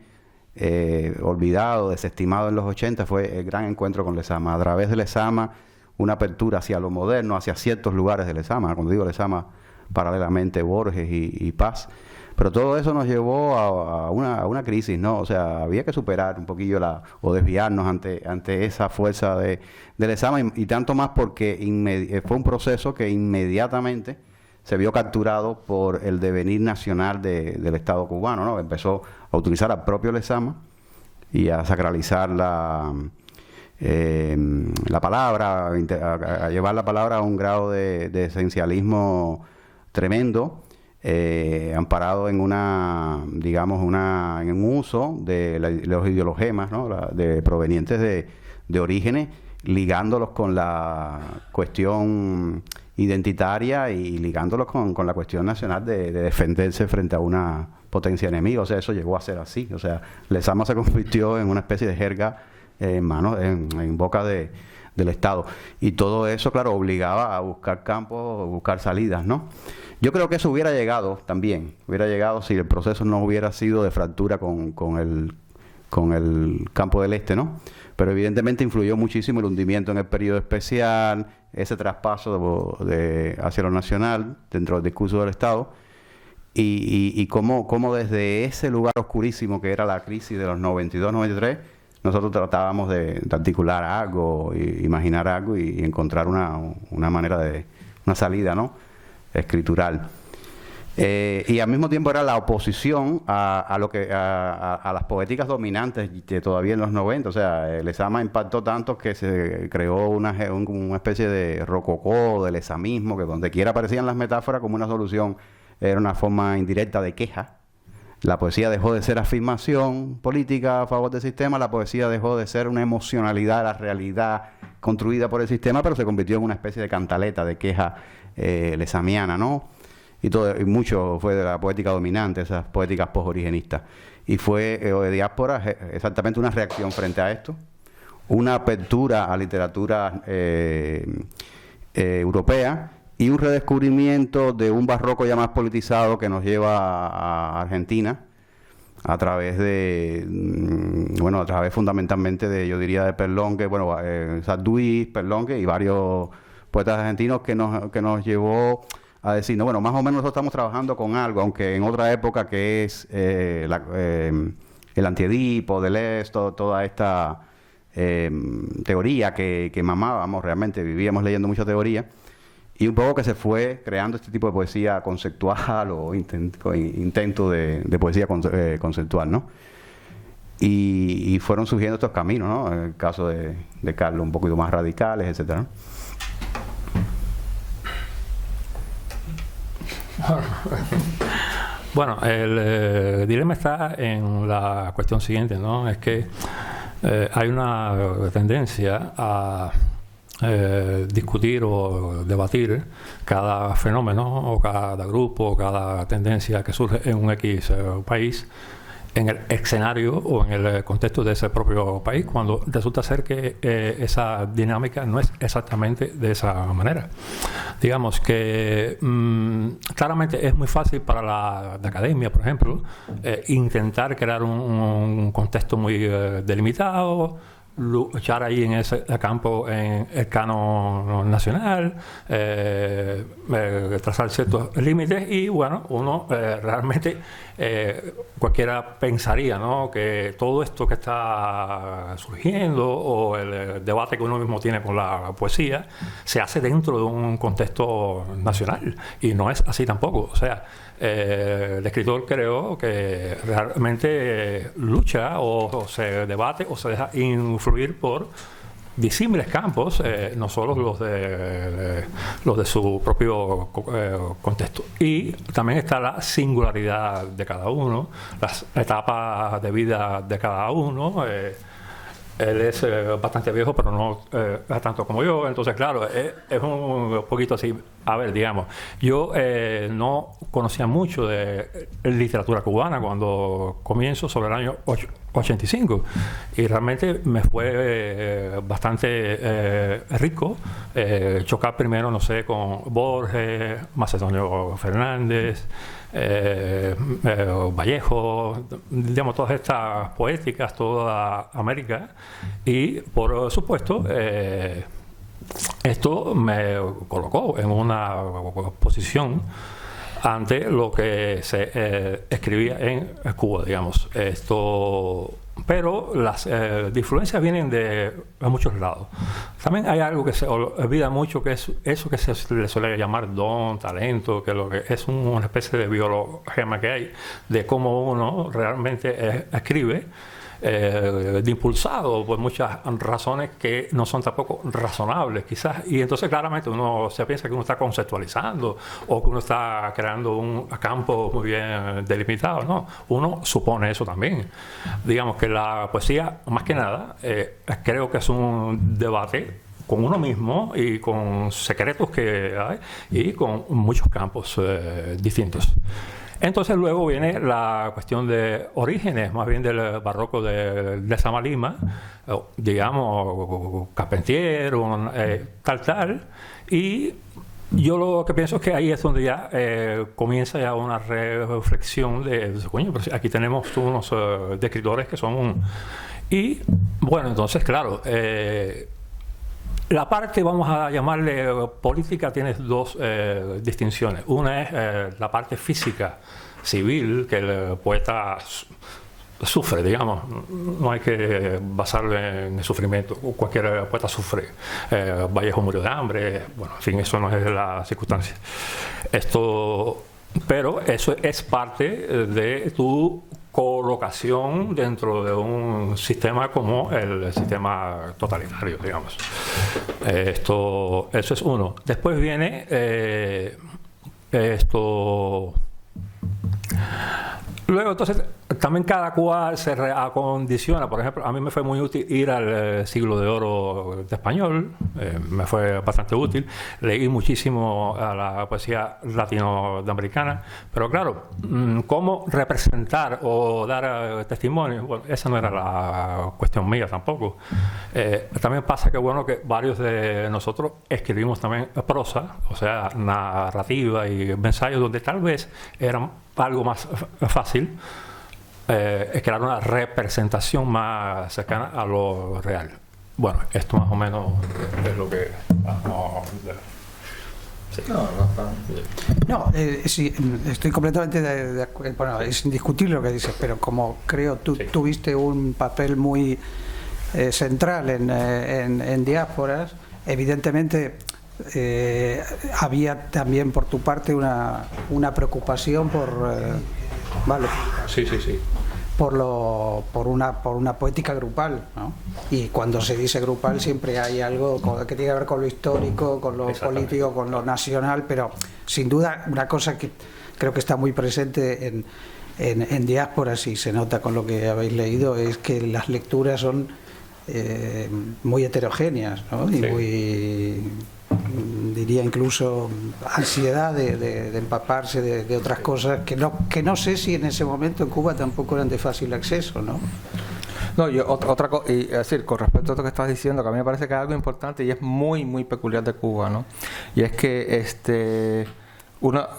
olvidado, desestimado en los 80, fue el gran encuentro con Lezama. A través de Lezama, una apertura hacia lo moderno, hacia ciertos lugares de Lezama. Cuando digo Lezama, paralelamente Borges y Paz. Pero todo eso nos llevó a una crisis, ¿no? O sea, había que superar un poquillo o desviarnos ante esa fuerza de Lezama, y tanto más porque fue un proceso que inmediatamente se vio capturado por el devenir nacional del Estado cubano, ¿no? Empezó a utilizar al propio Lezama y a sacralizar la palabra, a llevar la palabra a un grado de esencialismo tremendo, amparado en en un uso de los ideologemas, ¿no? Provenientes de orígenes, ligándolos con la cuestión identitaria y ligándolos con la cuestión nacional de defenderse frente a una potencia enemiga. O sea, eso llegó a ser así. O sea, Lezama se convirtió en una especie de jerga en boca del Estado. Y todo eso, claro, obligaba a buscar campos, buscar salidas, ¿no? Yo creo que eso hubiera llegado si el proceso no hubiera sido de fractura con el campo del Este, ¿no? Pero evidentemente influyó muchísimo el hundimiento en el periodo especial, ese traspaso hacia lo nacional dentro del discurso del Estado, y cómo desde ese lugar oscurísimo que era la crisis de los 92-93, nosotros tratábamos de articular algo, imaginar algo y encontrar una manera una salida, ¿no? Escritural. Y al mismo tiempo era la oposición a las poéticas dominantes de todavía en los 90. O sea, Lezama impactó tanto que se creó una especie de rococó, de lezamismo, que donde quiera aparecían las metáforas como una solución, era una forma indirecta de queja La poesía dejó de ser afirmación política a favor del sistema, la poesía dejó de ser una emocionalidad de la realidad construida por el sistema, pero se convirtió en una especie de cantaleta, de queja lesamiana, ¿no? Y mucho fue de la poética dominante, esas poéticas posorigenistas. Y fue Diáspora exactamente una reacción frente a esto, una apertura a literatura europea y un redescubrimiento de un barroco ya más politizado que nos lleva a Argentina a través a través fundamentalmente de, yo diría, de Perlonque, Sarduy, Perlonque y varios poetas argentinos que nos llevó a decir, no, bueno, más o menos nosotros estamos trabajando con algo, aunque en otra época que es el Antiedipo, Deleuze, toda esta teoría que mamábamos, realmente vivíamos leyendo mucha teoría, y un poco que se fue creando este tipo de poesía conceptual o intento de poesía conceptual, ¿no? Y fueron surgiendo estos caminos, ¿no? En el caso de Carlos, un poquito más radicales, etcétera, ¿no? Bueno, el dilema está en la cuestión siguiente, ¿no? Es que hay una tendencia a discutir o debatir cada fenómeno o cada grupo o cada tendencia que surge en un X país en el escenario o en el contexto de ese propio país, cuando resulta ser que esa dinámica no es exactamente de esa manera. Digamos que claramente es muy fácil para la academia, por ejemplo, intentar crear un contexto muy delimitado, luchar ahí en ese campo, en el canon nacional, trazar ciertos límites y bueno, uno realmente cualquiera pensaría, ¿no?, que todo esto que está surgiendo o el debate que uno mismo tiene con la poesía se hace dentro de un contexto nacional y no es así tampoco. O sea, el escritor creo que realmente lucha o se debate o se deja influir por disímiles campos, no solo los de su propio contexto. Y también está la singularidad de cada uno, las etapas de vida de cada uno. Él es bastante viejo, pero no tanto como yo. Entonces, claro, es un poquito así. A ver, digamos, yo no conocía mucho de literatura cubana cuando comienzo sobre el año 85. Y realmente me fue bastante rico chocar primero, no sé, con Borges, Macedonio Fernández, Vallejo, digamos, todas estas poéticas, toda América. Y, por supuesto, esto me colocó en una posición ante lo que se escribía en Cuba, digamos. Pero las influencias vienen de muchos lados. También hay algo que se olvida mucho, que es eso que se le suele llamar don, talento, que lo que es una especie de biología que hay de cómo uno realmente escribe, impulsado por muchas razones que no son tampoco razonables quizás, y entonces claramente uno se piensa que uno está conceptualizando o que uno está creando un campo muy bien delimitado. No, uno supone eso también. Digamos que la poesía, más que nada, creo que es un debate con uno mismo y con secretos que hay y con muchos campos distintos. Entonces luego viene la cuestión de orígenes, más bien del barroco de Samalima, digamos, Carpentier, tal, y yo lo que pienso es que ahí es donde ya comienza ya una reflexión de coño, pero aquí tenemos unos escritores que son y bueno, entonces claro, la parte, vamos a llamarle política, tiene dos distinciones. Una es la parte física, civil, que el poeta sufre, digamos. No hay que basarlo en el sufrimiento. Cualquier poeta sufre. Vallejo murió de hambre. Bueno, en fin, eso no es la circunstancia. Pero eso es parte de tu colocación dentro de un sistema como el sistema totalitario, digamos. Eso es uno. Después viene Luego, entonces, también cada cual se reacondiciona. Por ejemplo, a mí me fue muy útil ir al Siglo de Oro de español, me fue bastante útil. Leí muchísimo a la poesía latinoamericana, pero claro, cómo representar o dar testimonio, bueno, esa no era la cuestión mía tampoco. También pasa que, bueno, que varios de nosotros escribimos también prosa, o sea, narrativa y ensayos donde tal vez eran algo más fácil es crear una representación más cercana a lo real. Bueno, esto más o menos es lo que... Sí. No, sí, estoy completamente de acuerdo. Bueno, es indiscutible lo que dices, pero como creo tú tuviste un papel muy central en diásporas, evidentemente había también por tu parte una preocupación por vale, por una poética grupal, ¿no? Y cuando se dice grupal siempre hay algo que tiene que ver con lo histórico, con lo político, con lo nacional, pero sin duda una cosa que creo que está muy presente en diásporas y se nota con lo que habéis leído es que las lecturas son muy heterogéneas, ¿no? Y muy, diría incluso ansiedad de empaparse de otras cosas que no sé si en ese momento en Cuba tampoco eran de fácil acceso, ¿no? No, yo otra cosa, es decir, con respecto a lo que estás diciendo, que a mí me parece que es algo importante y es muy, muy peculiar de Cuba, ¿no? Y es que es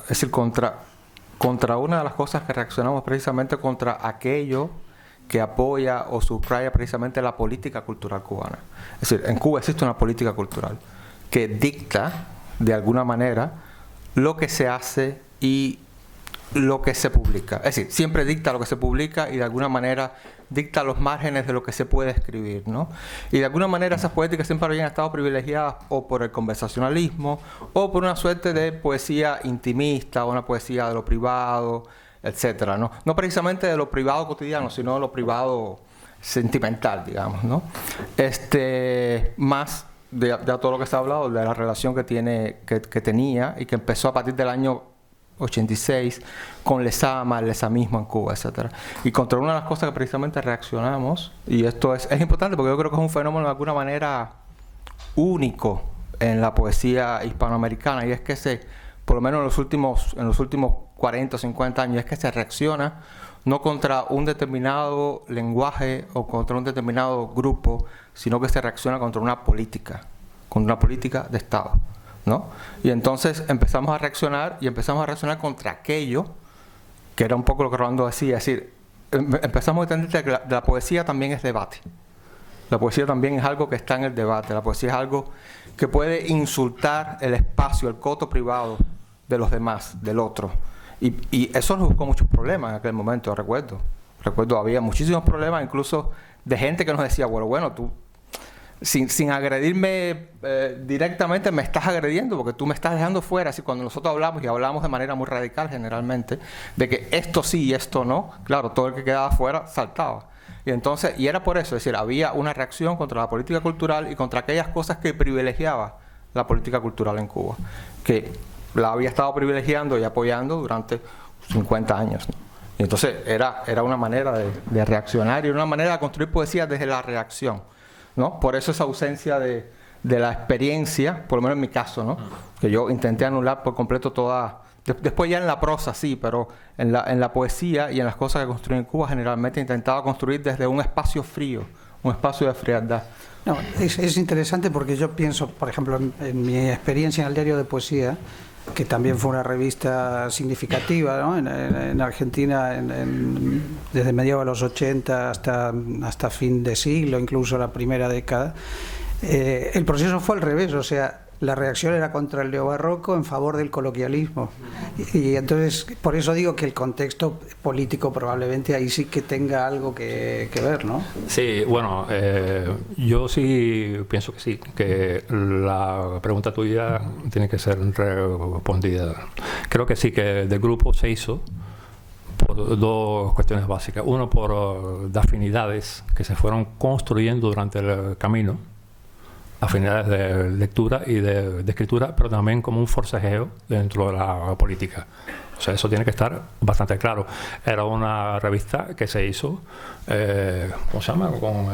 decir, contra una de las cosas que reaccionamos precisamente contra aquello que apoya o subraya precisamente la política cultural cubana. Es decir, en Cuba existe una política cultural que dicta, de alguna manera, lo que se hace y lo que se publica. Es decir, siempre dicta lo que se publica y de alguna manera dicta los márgenes de lo que se puede escribir, ¿no? Y de alguna manera esas poéticas siempre habían estado privilegiadas o por el conversacionalismo o por una suerte de poesía intimista o una poesía de lo privado, etcétera, ¿no? No precisamente de lo privado cotidiano, sino de lo privado sentimental, digamos, ¿no? Más de todo lo que se ha hablado, de la relación que tenía y que empezó a partir del año 86 con Lezama, el lezamismo en Cuba, etcétera. Y contra una de las cosas que precisamente reaccionamos, y esto es importante porque yo creo que es un fenómeno de alguna manera único en la poesía hispanoamericana, y es que por lo menos en los últimos 40 o 50 años, es que se reacciona no contra un determinado lenguaje o contra un determinado grupo, sino que se reacciona contra una política de Estado, ¿no? Y entonces empezamos a reaccionar contra aquello que era un poco lo que Rolando decía, es decir, empezamos a entender que la poesía también es debate. La poesía también es algo que está en el debate. La poesía es algo que puede insultar el espacio, el coto privado de los demás, del otro. Y eso nos buscó muchos problemas en aquel momento, recuerdo, había muchísimos problemas, incluso de gente que nos decía, bueno, tú sin agredirme directamente me estás agrediendo porque tú me estás dejando fuera. Así cuando nosotros hablamos, y hablamos de manera muy radical generalmente, de que esto sí y esto no, claro, todo el que quedaba fuera saltaba. Y era por eso, es decir, había una reacción contra la política cultural y contra aquellas cosas que privilegiaba la política cultural en Cuba, que la había estado privilegiando y apoyando durante 50 años, ¿no? Y entonces era una manera de reaccionar y una manera de construir poesía desde la reacción, ¿no? Por eso esa ausencia de la experiencia, por lo menos en mi caso, ¿no? Que yo intenté anular por completo toda... Después ya en la prosa sí, pero en la poesía y en las cosas que construí en Cuba generalmente intentaba construir desde un espacio frío, un espacio de frialdad. No, es interesante porque yo pienso, por ejemplo, en mi experiencia en el Diario de Poesía, que también fue una revista significativa, ¿no? en Argentina desde mediados de los 80 hasta fin de siglo, incluso la primera década. El proceso fue al revés, o sea, la reacción era contra el neobarroco en favor del coloquialismo. Y entonces, por eso digo que el contexto político probablemente ahí sí que tenga algo que ver, ¿no? Sí, bueno, yo sí pienso que sí, que la pregunta tuya tiene que ser respondida. Creo que sí, que del grupo se hizo por dos cuestiones básicas. Uno, por afinidades que se fueron construyendo durante el camino. afinidades de lectura y de escritura, pero también como un forcejeo dentro de la política. O sea, eso tiene que estar bastante claro. Era una revista que se hizo, ¿cómo se llama? Con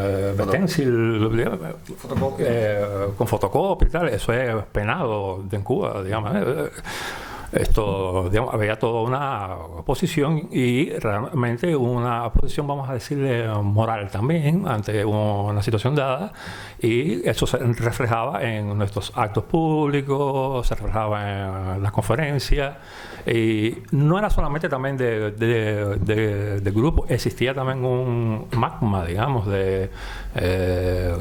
con fotocopia y tal. Eso es penado en Cuba, digamos. Esto, digamos, había toda una posición y realmente una posición, vamos a decirle, moral también ante una situación dada, y eso se reflejaba en nuestros actos públicos, se reflejaba en las conferencias, y no era solamente también de grupo, existía también un magma, digamos, de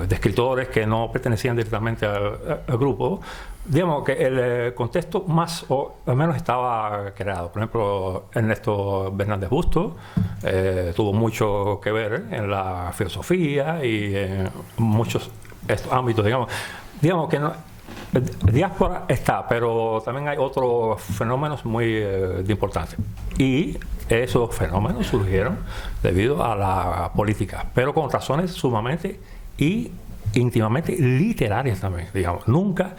escritores que no pertenecían directamente al grupo. Digamos que el contexto más o menos estaba creado. Por ejemplo, Ernesto Fernández Busto tuvo mucho que ver en la filosofía y en muchos estos ámbitos, digamos que no, diáspora está, pero también hay otros fenómenos muy importantes. Y esos fenómenos surgieron debido a la política, pero con razones sumamente y íntimamente literarias también, digamos. Nunca...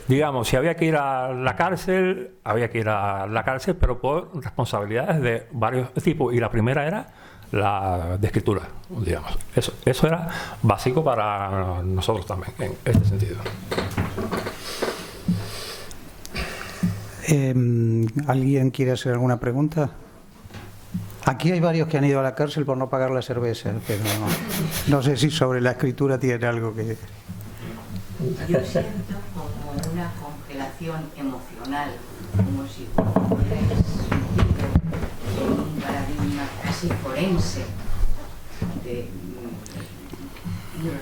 digamos, si había que ir a la cárcel, había que ir a la cárcel, pero por responsabilidades de varios tipos, y la primera era la de escritura, digamos. Eso era básico para nosotros también, en este sentido. ¿Alguien quiere hacer alguna pregunta? Aquí hay varios que han ido a la cárcel por no pagar la cerveza, pero no sé si sobre la escritura tiene algo que... Yo siento como una congelación emocional, como si hubierais vivido en un paradigma casi forense de ir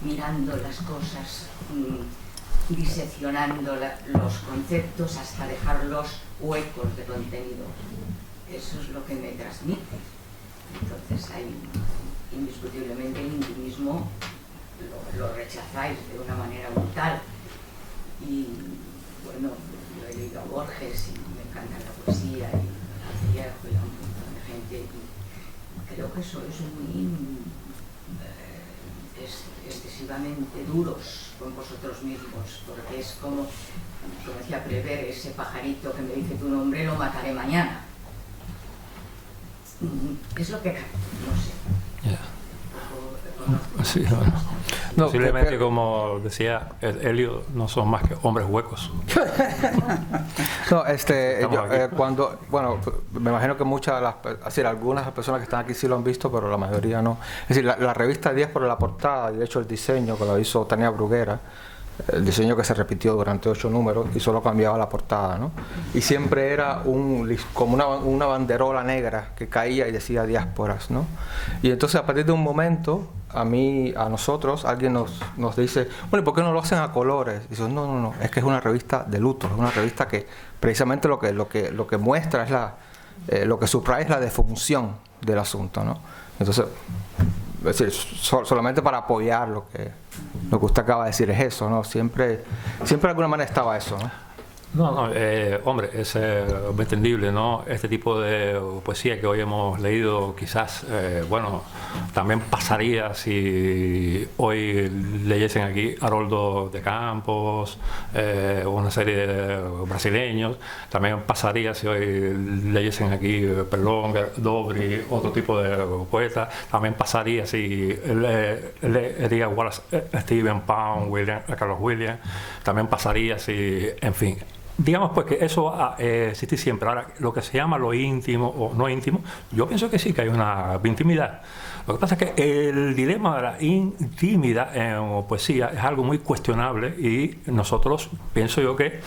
mirando las cosas, diseccionando los conceptos hasta dejarlos huecos de contenido. Eso es lo que me transmite. Entonces hay indiscutiblemente el intimismo. Lo rechazáis de una manera brutal, y bueno, yo he leído a Borges y me encanta la poesía y a Viejo y a un montón de gente, y creo que sois muy excesivamente duros con vosotros mismos, porque es como decía Prever, ese pajarito que me dice tu nombre lo mataré mañana. Es lo que no sé. Yeah. Sí, bueno. No, posiblemente, como decía Elio, no son más que hombres huecos. No, cuando, bueno, me imagino que muchas de las, es decir, algunas personas que están aquí sí lo han visto, pero la mayoría no. Es decir, la revista 10 por la portada, y de hecho el diseño que lo hizo Tania Bruguera, el diseño que se repitió durante 8 números y solo cambiaba la portada, ¿no? Y siempre era como una banderola negra que caía y decía diásporas, ¿no? Y entonces a partir de un momento, a nosotros, alguien nos dice, bueno, ¿y por qué no lo hacen a colores? Y dice, no, es que es una revista de luto, es una revista que precisamente lo que muestra es lo que subraya es la defunción del asunto, ¿no? Entonces, es decir, solamente para apoyar lo que usted acaba de decir es eso, ¿no? Siempre de alguna manera estaba eso, ¿no? No, hombre, es entendible, ¿no? Este tipo de poesía que hoy hemos leído, quizás, bueno, también pasaría si hoy leyesen aquí Haroldo de Campos, una serie de brasileños, también pasaría si hoy leyesen aquí Perlonga, Dobry, otro tipo de poetas, también pasaría si leería Wallace Stephen, Pound, Carlos Williams, también pasaría si, en fin. Digamos pues que eso va a existir siempre. Ahora, lo que se llama lo íntimo o no íntimo, yo pienso que sí, que hay una intimidad. Lo que pasa es que el dilema de la intimidad en poesía es algo muy cuestionable, y nosotros, pienso yo que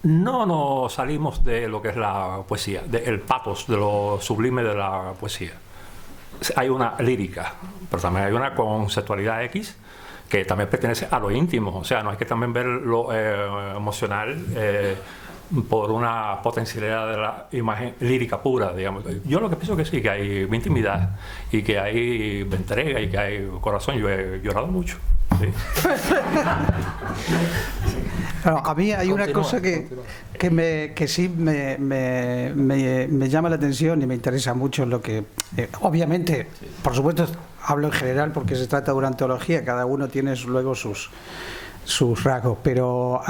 no nos salimos de lo que es la poesía, del pathos, de lo sublime de la poesía. Hay una lírica, pero también hay una conceptualidad X que también pertenece a lo íntimo. O sea, no hay que también ver lo emocional por una potencialidad de la imagen lírica pura, digamos. Yo lo que pienso que sí, que hay intimidad y que hay entrega y que hay corazón. Yo he llorado mucho. Sí. Bueno, a mí hay una cosa que sí me llama la atención y me interesa mucho, lo que obviamente, por supuesto, hablo en general porque se trata de una antología, cada uno tiene luego sus rasgos, pero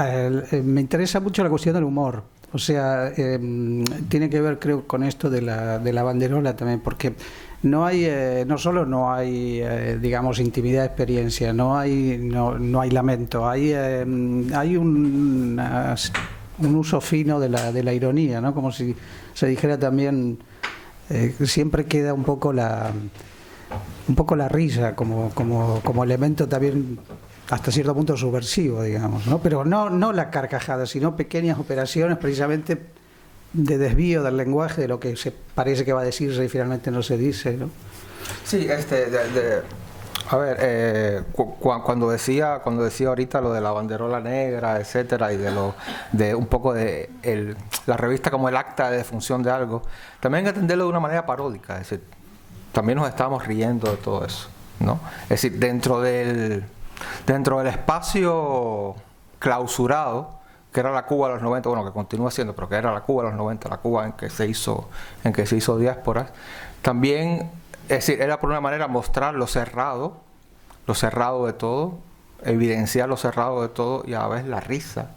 me interesa mucho la cuestión del humor. O sea, tiene que ver, creo, con esto de la banderola también, porque no solo no hay, digamos, intimidad, experiencia, no hay lamento, hay un uso fino de la ironía, ¿no? Como si se dijera también, siempre queda un poco la risa como elemento también hasta cierto punto subversivo, digamos, ¿no? Pero no la carcajada, sino pequeñas operaciones precisamente de desvío del lenguaje, de lo que se parece que va a decirse y finalmente no se dice, ¿no? Sí, a ver, cuando decía ahorita lo de la banderola negra, etcétera, y de un poco de la revista como el acta de defunción de algo, también hay que entenderlo de una manera paródica, es decir, también nos estábamos riendo de todo eso, ¿no? Es decir, dentro del espacio clausurado, que era la Cuba de los 90, bueno, que continúa siendo, pero que era la Cuba de los 90, la Cuba en que se hizo diásporas, también, es decir, era por una manera mostrar lo cerrado de todo, evidenciar lo cerrado de todo y a la vez la risa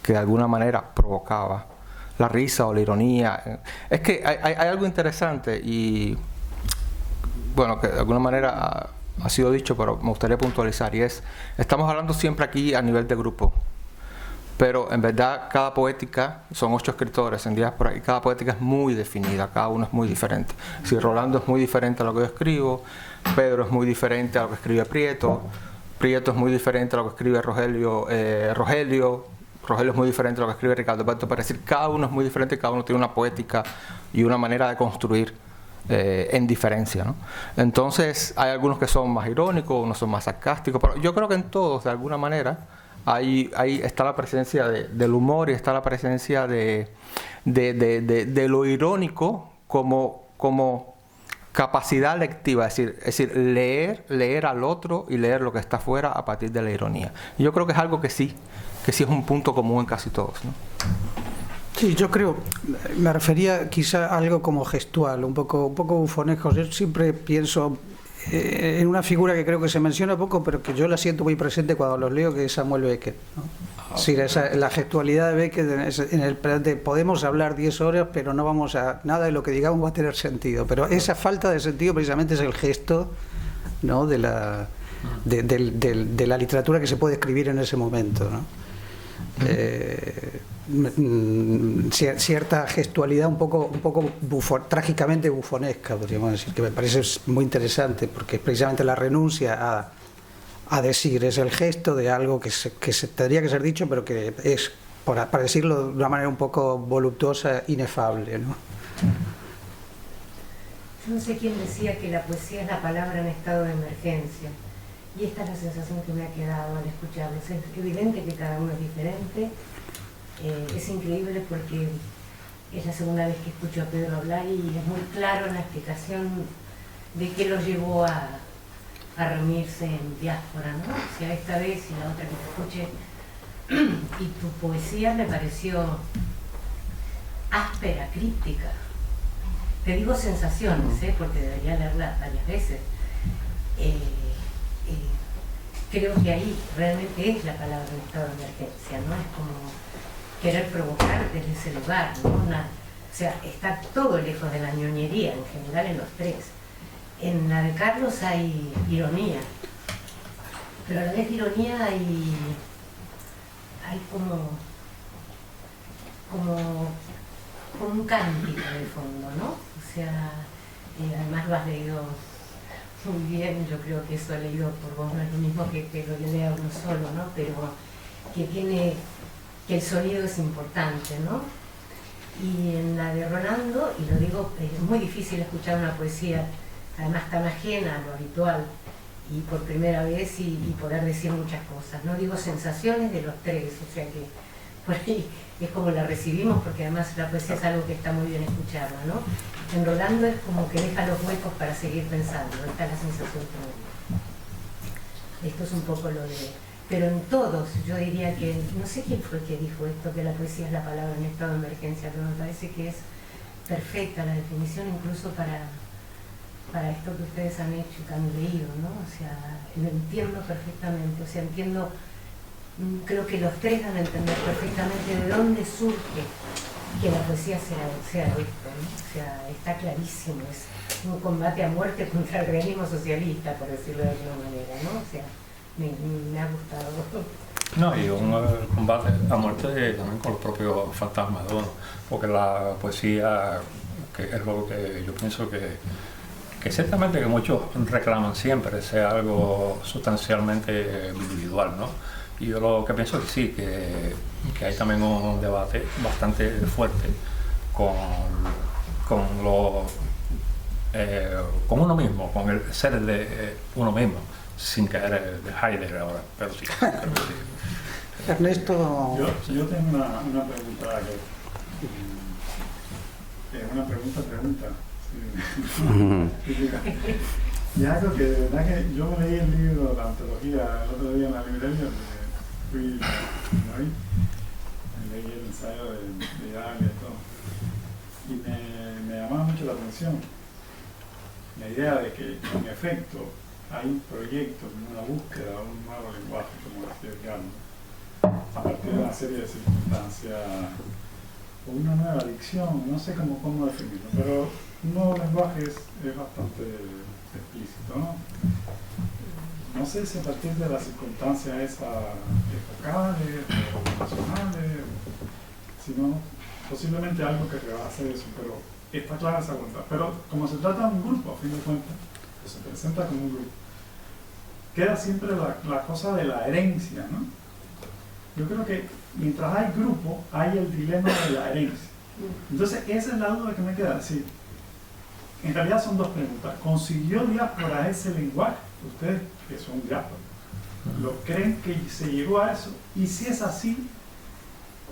que de alguna manera provocaba, la risa o la ironía. Es que hay algo interesante y, bueno, que de alguna manera ha sido dicho, pero me gustaría puntualizar, y estamos hablando siempre aquí a nivel de grupo, pero en verdad cada poética, son 8 escritores en diáspora, y cada poética es muy definida, cada uno es muy diferente. Si Rolando es muy diferente a lo que yo escribo, Pedro es muy diferente a lo que escribe Prieto es muy diferente a lo que escribe Rogelio es muy diferente a lo que escribe Ricardo Alberto, para decir, cada uno es muy diferente, cada uno tiene una poética y una manera de construir en diferencia, ¿no? Entonces hay algunos que son más irónicos, unos son más sarcásticos, pero yo creo que en todos, de alguna manera, ahí está la presencia del humor y está la presencia de lo irónico como capacidad lectiva, es decir, leer al otro y leer lo que está afuera a partir de la ironía. Y yo creo que es algo que sí es un punto común en casi todos, ¿no? Sí, yo creo, me refería quizá a algo como gestual, un poco bufonesco. Yo siempre pienso en una figura que creo que se menciona poco, pero que yo la siento muy presente cuando los leo, que es Samuel Beckett, ¿no? Sí, la gestualidad de Beckett en el plan de podemos hablar 10 horas, pero no vamos a nada de lo que digamos va a tener sentido. Pero esa falta de sentido precisamente es el gesto, ¿no? de la literatura que se puede escribir en ese momento, ¿no? Cierta gestualidad un poco trágicamente bufonesca, podríamos decir, que me parece muy interesante, porque es precisamente la renuncia a decir, es el gesto de algo que se tendría que ser dicho, pero que es, para decirlo de una manera un poco voluptuosa, inefable, ¿no? Yo no sé quién decía que la poesía es la palabra en estado de emergencia, y esta es la sensación que me ha quedado al escucharlos. Es evidente que cada uno es diferente. Es increíble porque es la segunda vez que escucho a Pedro hablar y es muy claro en la explicación de qué lo llevó a reunirse en diáspora, ¿no? O sea, esta vez y la otra que te escuché, y tu poesía me pareció áspera, críptica. Te digo sensaciones, porque debería leerla varias veces. Creo que ahí realmente es la palabra en estado de emergencia, ¿no? Es como querer provocar desde ese lugar, ¿no? O sea, está todo lejos de la ñoñería, en general en los tres. En la de Carlos hay ironía, pero a la vez ironía hay como un cántico de fondo, ¿no? O sea, además lo has leído muy bien, yo creo que eso leído por vos no es lo mismo que lo lea uno solo, ¿no? Pero que el sonido es importante, ¿no? Y en la de Rolando, y lo digo, es muy difícil escuchar una poesía además tan ajena a lo habitual y por primera vez y poder decir muchas cosas, ¿no? Digo sensaciones de los tres, o sea que por ahí es como la recibimos, porque además la poesía es algo que está muy bien escucharla, ¿no? En Rolando es como que deja los huecos para seguir pensando, esta es la sensación que me da. Esto es un poco lo de... Pero en todos, yo diría que, no sé quién fue el que dijo esto, que la poesía es la palabra en estado de emergencia, pero me parece que es perfecta la definición incluso para para esto que ustedes han hecho, que han leído, ¿no? O sea, lo entiendo perfectamente, o sea, entiendo, creo que los tres van a entender perfectamente de dónde surge que la poesía sea esto, ¿no? O sea, está clarísimo, es un combate a muerte contra el realismo socialista, por decirlo de alguna manera, ¿no? O sea, me ha gustado. No, y un combate a muerte también con los propios fantasmas de uno, porque la poesía, que es lo que yo pienso que ciertamente que muchos reclaman siempre, sea algo sustancialmente individual, ¿no? Y yo lo que pienso es que sí, que hay también un debate bastante fuerte con uno mismo, con el ser de uno mismo, sin caer de Heidegger ahora, pero sí. Ernesto. Yo tengo una pregunta una pregunta. Sí. Y algo que de verdad que yo leí el libro, la antología, el otro día en la librería, fui ahí, leí el ensayo de Italia y todo. Y me llamaba mucho la atención la idea de que, en efecto, hay un proyecto, una búsqueda de un nuevo lenguaje, como decía Carlos, a partir de una serie de circunstancias, o una nueva dicción, no sé cómo definirlo, pero un nuevo lenguaje es bastante explícito, ¿no? No sé si a partir de las circunstancias esas epocales, o nacionales, sino posiblemente algo que rebase eso, pero está clara esa voluntad. Pero como se trata de un grupo, a fin de cuentas, que se presenta como un grupo, queda siempre la cosa de la herencia, ¿no? Yo creo que mientras hay grupo, hay el dilema de la herencia. Entonces, esa es la duda que me queda. Decir, en realidad son dos preguntas. ¿Consiguió diáspora ese lenguaje? Ustedes que son diáspora, ¿lo creen que se llegó a eso? Y si es así,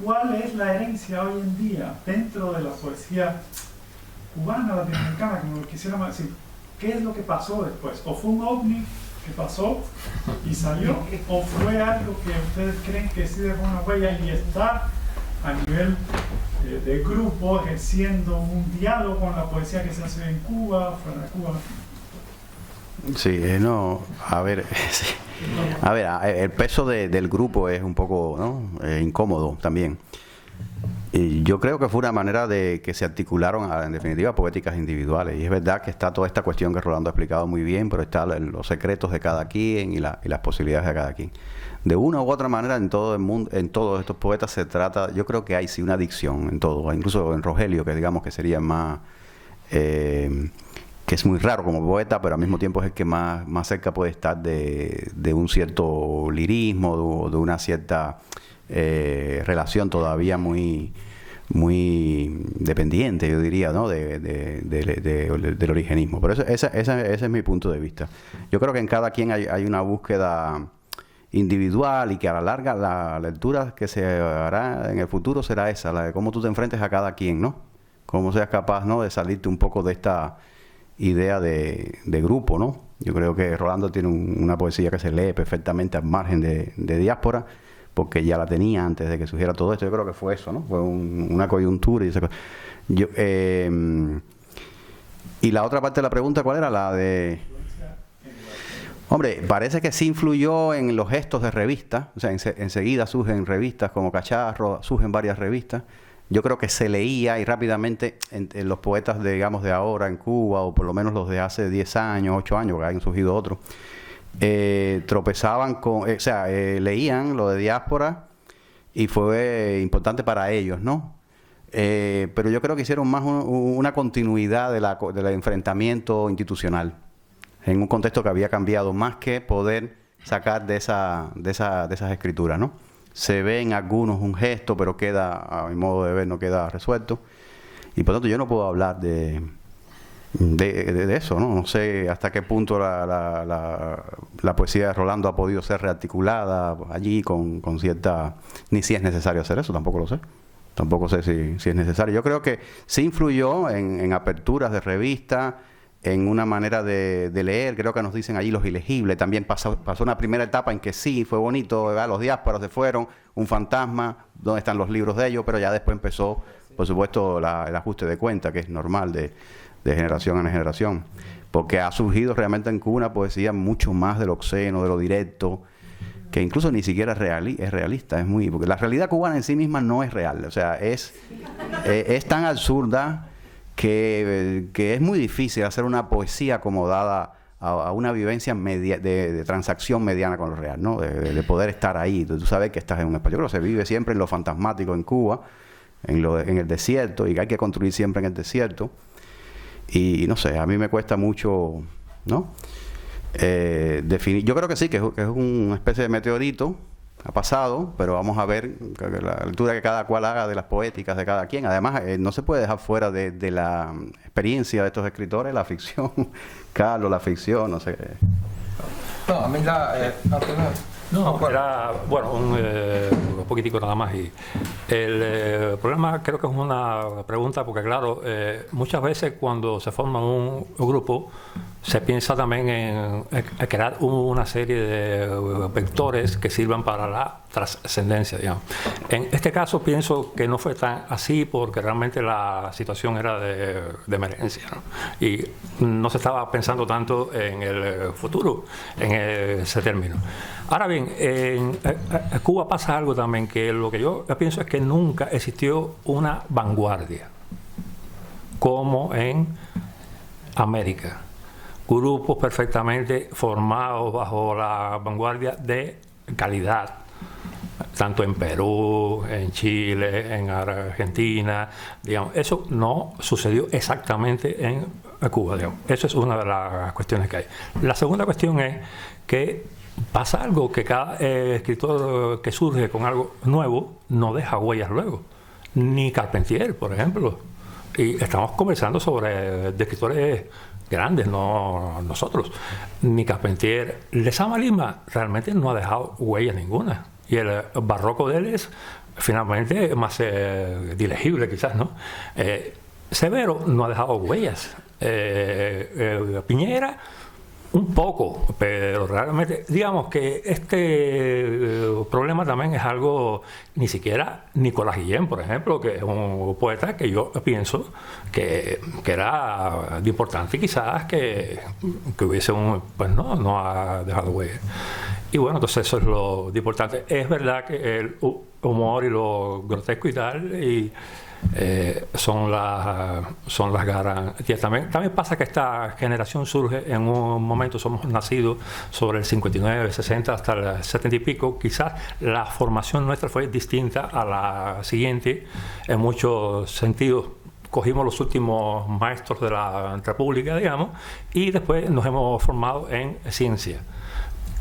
¿cuál es la herencia hoy en día dentro de la poesía cubana, latinoamericana, como lo quisiéramos decir? ¿Qué es lo que pasó después? ¿O fue un ovni que pasó y salió? ¿O fue algo que ustedes creen que sí dejó una huella y está a nivel de grupo ejerciendo un diálogo con la poesía que se hace en Cuba, fuera de Cuba? Sí, no, a ver, sí. A ver, el peso del grupo es un poco, ¿no? Incómodo también. Y yo creo que fue una manera de que se articularon, en definitiva, poéticas individuales. Y es verdad que está toda esta cuestión que Rolando ha explicado muy bien, pero están los secretos de cada quien y las posibilidades de cada quien. De una u otra manera, en todo el mundo, en todos estos poetas se trata, yo creo que hay sí una dicción en todo, incluso en Rogelio, que digamos que sería más, que es muy raro como poeta, pero al mismo tiempo es el que más cerca puede estar de un cierto lirismo, de una cierta relación todavía muy dependiente, yo diría, ¿no? del origenismo. Pero ese es mi punto de vista. Yo creo que en cada quien hay una búsqueda individual y que a la larga la lectura que se hará en el futuro será esa, la de cómo tú te enfrentes a cada quien, ¿no? Cómo seas capaz, ¿no?, de salirte un poco de esta idea de grupo, ¿no? Yo creo que Rolando tiene una poesía que se lee perfectamente al margen de diáspora, porque ya la tenía antes de que surgiera todo esto. Yo creo que fue eso, ¿no? Fue una coyuntura y esa cosa. Y la otra parte de la pregunta, ¿cuál era? La de... Hombre, parece que sí influyó en los gestos de revistas, o sea, enseguida surgen revistas como Cacharro, surgen varias revistas. Yo creo que se leía y rápidamente en los poetas, digamos, de ahora en Cuba, o por lo menos los de hace 10 años, 8 años, que han surgido otros, tropezaban con, leían lo de diáspora y fue importante para ellos, ¿no? Pero yo creo que hicieron más una continuidad del enfrentamiento institucional en un contexto que había cambiado, más que poder sacar de esas escrituras, ¿no? Se ve en algunos un gesto, pero queda, a mi modo de ver, no queda resuelto. Y por lo tanto yo no puedo hablar de eso, ¿no? No sé hasta qué punto la poesía de Rolando ha podido ser rearticulada allí con cierta... Ni si es necesario hacer eso, tampoco lo sé. Tampoco sé si es necesario. Yo creo que sí influyó en aperturas de revistas, en una manera de leer. Creo que nos dicen allí Los Ilegibles. También pasó una primera etapa en que sí, fue bonito, ¿verdad? Los diásporas se fueron, un fantasma, ¿dónde están los libros de ellos? Pero ya después empezó, por supuesto, el ajuste de cuenta, que es normal de generación en generación. Porque ha surgido realmente en Cuba una poesía mucho más de lo obsceno, de lo directo, que incluso ni siquiera es realista, porque la realidad cubana en sí misma no es real, o sea, es tan absurda que es muy difícil hacer una poesía acomodada a una vivencia de transacción mediana con lo real, ¿no? De poder estar ahí, tú sabes que estás en un espacio. Yo creo que se vive siempre en lo fantasmático en Cuba, en el desierto, y que hay que construir siempre en el desierto. Y no sé, a mí me cuesta mucho, ¿no? Definir. Yo creo que sí, que es una especie de meteorito, ha pasado, pero vamos a ver la lectura que cada cual haga de las poéticas de cada quien. Además, no se puede dejar fuera de la experiencia de estos escritores la ficción. Carlos, la ficción, no sé. No, a mí No, era, bueno, un poquitico nada más. Y el problema creo que es una pregunta, porque claro, muchas veces cuando se forma un grupo, se piensa también en crear una serie de vectores que sirvan para la trascendencia, digamos. En este caso pienso que no fue tan así, porque realmente la situación era de emergencia, ¿no? Y no se estaba pensando tanto en el futuro, en ese término. Ahora bien, en Cuba pasa algo también, que lo que yo pienso es que nunca existió una vanguardia como en América. Grupos perfectamente formados bajo la vanguardia de calidad, tanto en Perú, en Chile, en Argentina, digamos. Eso no sucedió exactamente en Cuba, digamos. Eso es una de las cuestiones que hay. La segunda cuestión es que pasa algo, que cada escritor que surge con algo nuevo no deja huellas luego. Ni Carpentier, por ejemplo. Y estamos conversando sobre escritores grandes, no nosotros. Ni Carpentier. Lezama Lima realmente no ha dejado huella ninguna. Y el barroco de él es finalmente más dilegible, quizás, ¿no? Severo no ha dejado huellas. Piñera, un poco, pero realmente, digamos que este problema también es algo, ni siquiera Nicolás Guillén, por ejemplo, que es un poeta que yo pienso que era de importante, quizás que hubiese pues no ha dejado huella. Y bueno, entonces eso es lo de importante. Es verdad que el humor y lo grotesco y tal, y son las garantías. También pasa que esta generación surge en un momento, somos nacidos sobre el 59, 60 hasta el 70 y pico. Quizás la formación nuestra fue distinta a la siguiente en muchos sentidos. Cogimos los últimos maestros de la República, digamos, y después nos hemos formado en ciencia,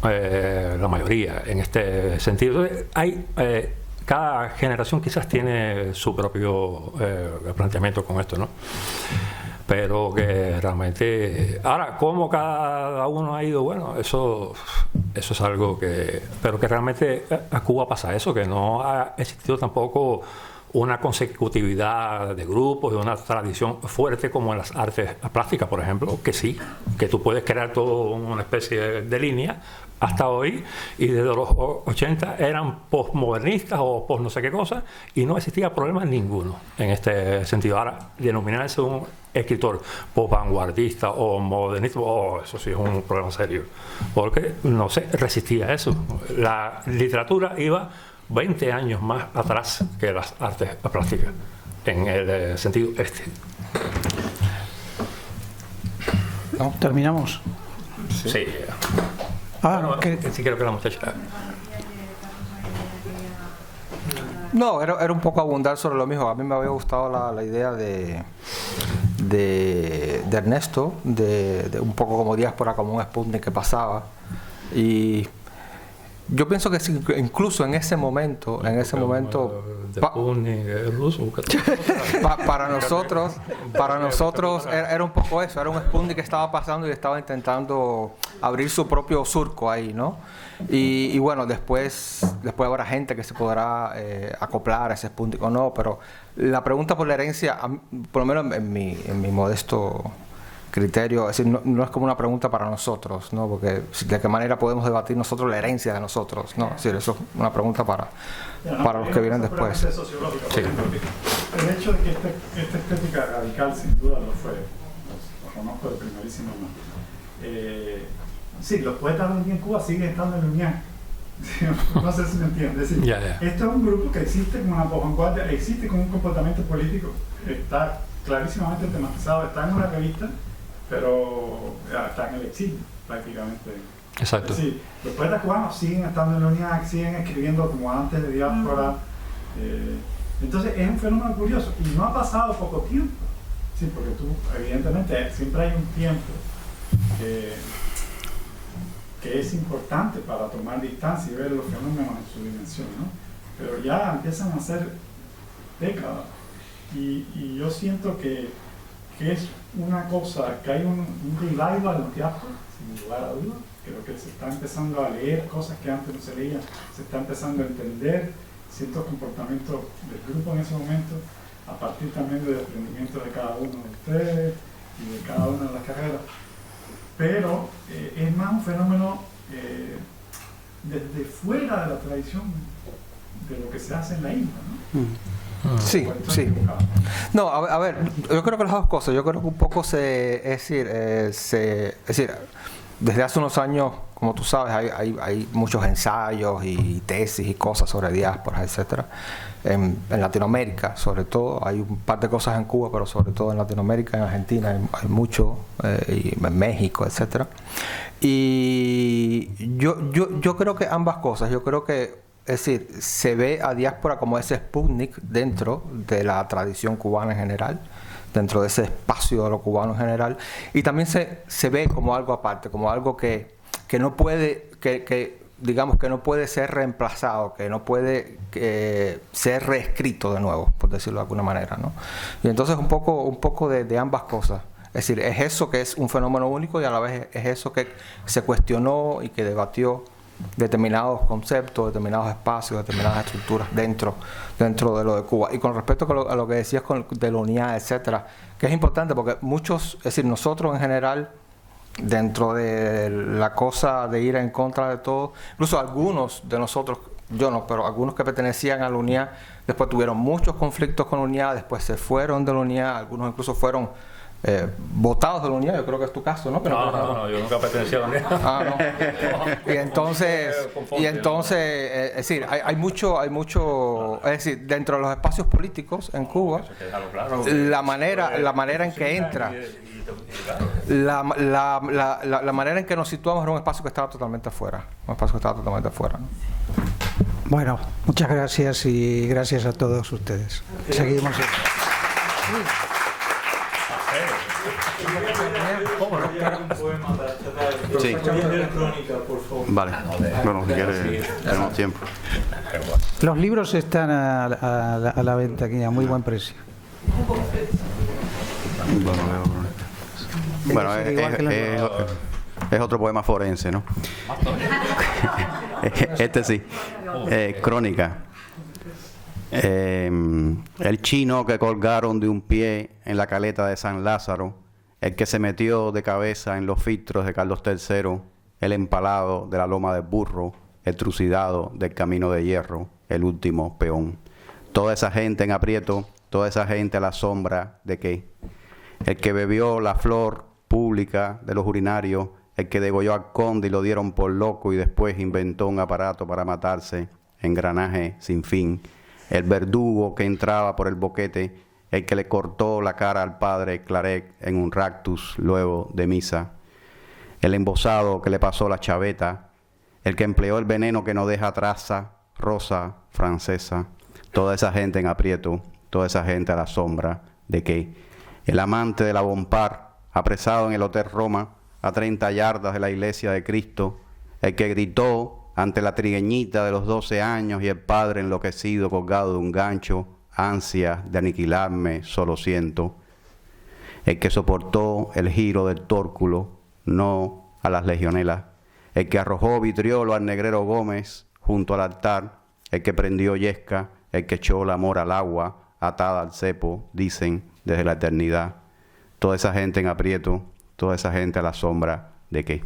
la mayoría en este sentido. Hay cada generación quizás tiene su propio planteamiento con esto, ¿no? Pero que realmente... Ahora, cómo cada uno ha ido, bueno, eso es algo que... Pero que realmente a Cuba pasa eso, que no ha existido tampoco una consecutividad de grupos, de una tradición fuerte como en las artes plásticas, por ejemplo, que sí, que tú puedes crear toda una especie de línea hasta hoy, y desde los 80 eran postmodernistas o post no sé qué cosa, y no existía problema ninguno en este sentido. Ahora, denominarse un escritor post-vanguardista o modernista, eso sí es un problema serio, porque no se resistía a eso. La literatura iba 20 años más atrás que las artes plásticas, en el sentido este. ¿No? ¿Terminamos? Sí. Bueno, sí, creo que la muchacha... No, era un poco abundar sobre lo mismo. A mí me había gustado la idea de Ernesto, de un poco como diáspora, como un Sputnik que pasaba. Y yo pienso que incluso en ese momento para nosotros era un poco eso, era un Sputnik que estaba pasando y estaba intentando abrir su propio surco ahí, ¿no? Y bueno, después habrá gente que se podrá acoplar a ese Sputnik o no, pero la pregunta por la herencia, por lo menos en mi modesto criterio, es decir, no es como una pregunta para nosotros, ¿no? Porque de qué manera podemos debatir nosotros la herencia de nosotros, ¿no? Es decir, eso es una pregunta para los que vienen después. Sí. El hecho de que esta estética radical sin duda lo fue, conozco de primerísima mano. Sí, los poetas de en Cuba siguen estando en la UNIAC. No sé si me entienden. Es decir, esto es un grupo que existe como una vanguardia, existe con un comportamiento político, está clarísimamente tematizado, está en una revista, pero está en el exilio prácticamente. Exacto. Es decir, los poetas cubanos siguen estando en la UNIAC, siguen escribiendo como antes de diáspora. Entonces es un fenómeno curioso y no ha pasado poco tiempo. Sí, porque tú, evidentemente, siempre hay un tiempo que es importante para tomar distancia y ver los fenómenos en su dimensión, ¿no? Pero ya empiezan a ser décadas y yo siento que es una cosa, que hay un revival en los teatros, sin lugar a dudas. Creo que se está empezando a leer cosas que antes no se leían, se está empezando a entender ciertos comportamientos del grupo en ese momento, a partir también del desprendimiento de cada uno de ustedes y de cada una de las carreras. Pero es más un fenómeno desde fuera de la tradición de lo que se hace en la isla, ¿no? Sí, sí. No, a ver, yo creo que las dos cosas. Yo creo que un poco es decir, desde hace unos años, como tú sabes, hay muchos ensayos y tesis y cosas sobre diásporas, etcétera. En Latinoamérica, sobre todo, hay un par de cosas en Cuba, pero sobre todo en Latinoamérica, en Argentina hay mucho, y en México, etcétera. Y yo creo que ambas cosas. Yo creo que, es decir, se ve a diáspora como ese Sputnik dentro de la tradición cubana en general, dentro de ese espacio de lo cubano en general, y también se ve como algo aparte, como algo que no puede, digamos que no puede ser reemplazado, que no puede ser reescrito de nuevo, por decirlo de alguna manera, ¿no? Y entonces un poco de ambas cosas. Es decir, es eso que es un fenómeno único y a la vez es eso que se cuestionó y que debatió determinados conceptos, determinados espacios, determinadas estructuras dentro de lo de Cuba. Y con respecto a lo que decías de la unidad, etcétera, que es importante porque muchos, es decir, nosotros en general, dentro de la cosa de ir en contra de todo, incluso algunos de nosotros, yo no, pero algunos que pertenecían a la unidad, después tuvieron muchos conflictos con la unidad, después se fueron de la unidad, algunos incluso fueron votados de la unidad. Yo creo que es tu caso, ¿no? No, yo nunca pertenecí a la unidad. No. Y entonces, es decir, hay mucho, es decir, dentro de los espacios políticos en Cuba, la manera en que entra, la manera en que nos situamos era un espacio que estaba totalmente afuera, ¿no? Bueno, muchas gracias y gracias a todos ustedes. Seguimos. Sí. Vale, bueno, si quieres, tenemos tiempo. Los libros están a la venta aquí a muy buen precio. Bueno, es otro poema forense, ¿no? Este sí, Crónica. El chino que colgaron de un pie en la caleta de San Lázaro, el que se metió de cabeza en los filtros de Carlos III, el empalado de la loma del burro, el trucidado del camino de hierro, el último peón. Toda esa gente en aprieto, toda esa gente a la sombra de qué. El que bebió la flor pública de los urinarios, el que degolló al conde y lo dieron por loco y después inventó un aparato para matarse, engranaje sin fin. El verdugo que entraba por el boquete, el que le cortó la cara al padre Claret en un ractus luego de misa. El embosado que le pasó la chaveta, el que empleó el veneno que no deja traza, rosa francesa. Toda esa gente en aprieto, toda esa gente a la sombra de qué. El amante de la Bompard, apresado en el Hotel Roma, a 30 yardas de la iglesia de Cristo, el que gritó ante la trigueñita de los 12 años y el padre enloquecido colgado de un gancho, ansia de aniquilarme, solo siento. El que soportó el giro del tórculo, no a las legionelas. El que arrojó vitriolo al negrero Gómez junto al altar. El que prendió yesca, el que echó la mora al agua, atada al cepo, dicen, desde la eternidad. Toda esa gente en aprieto, toda esa gente a la sombra de qué.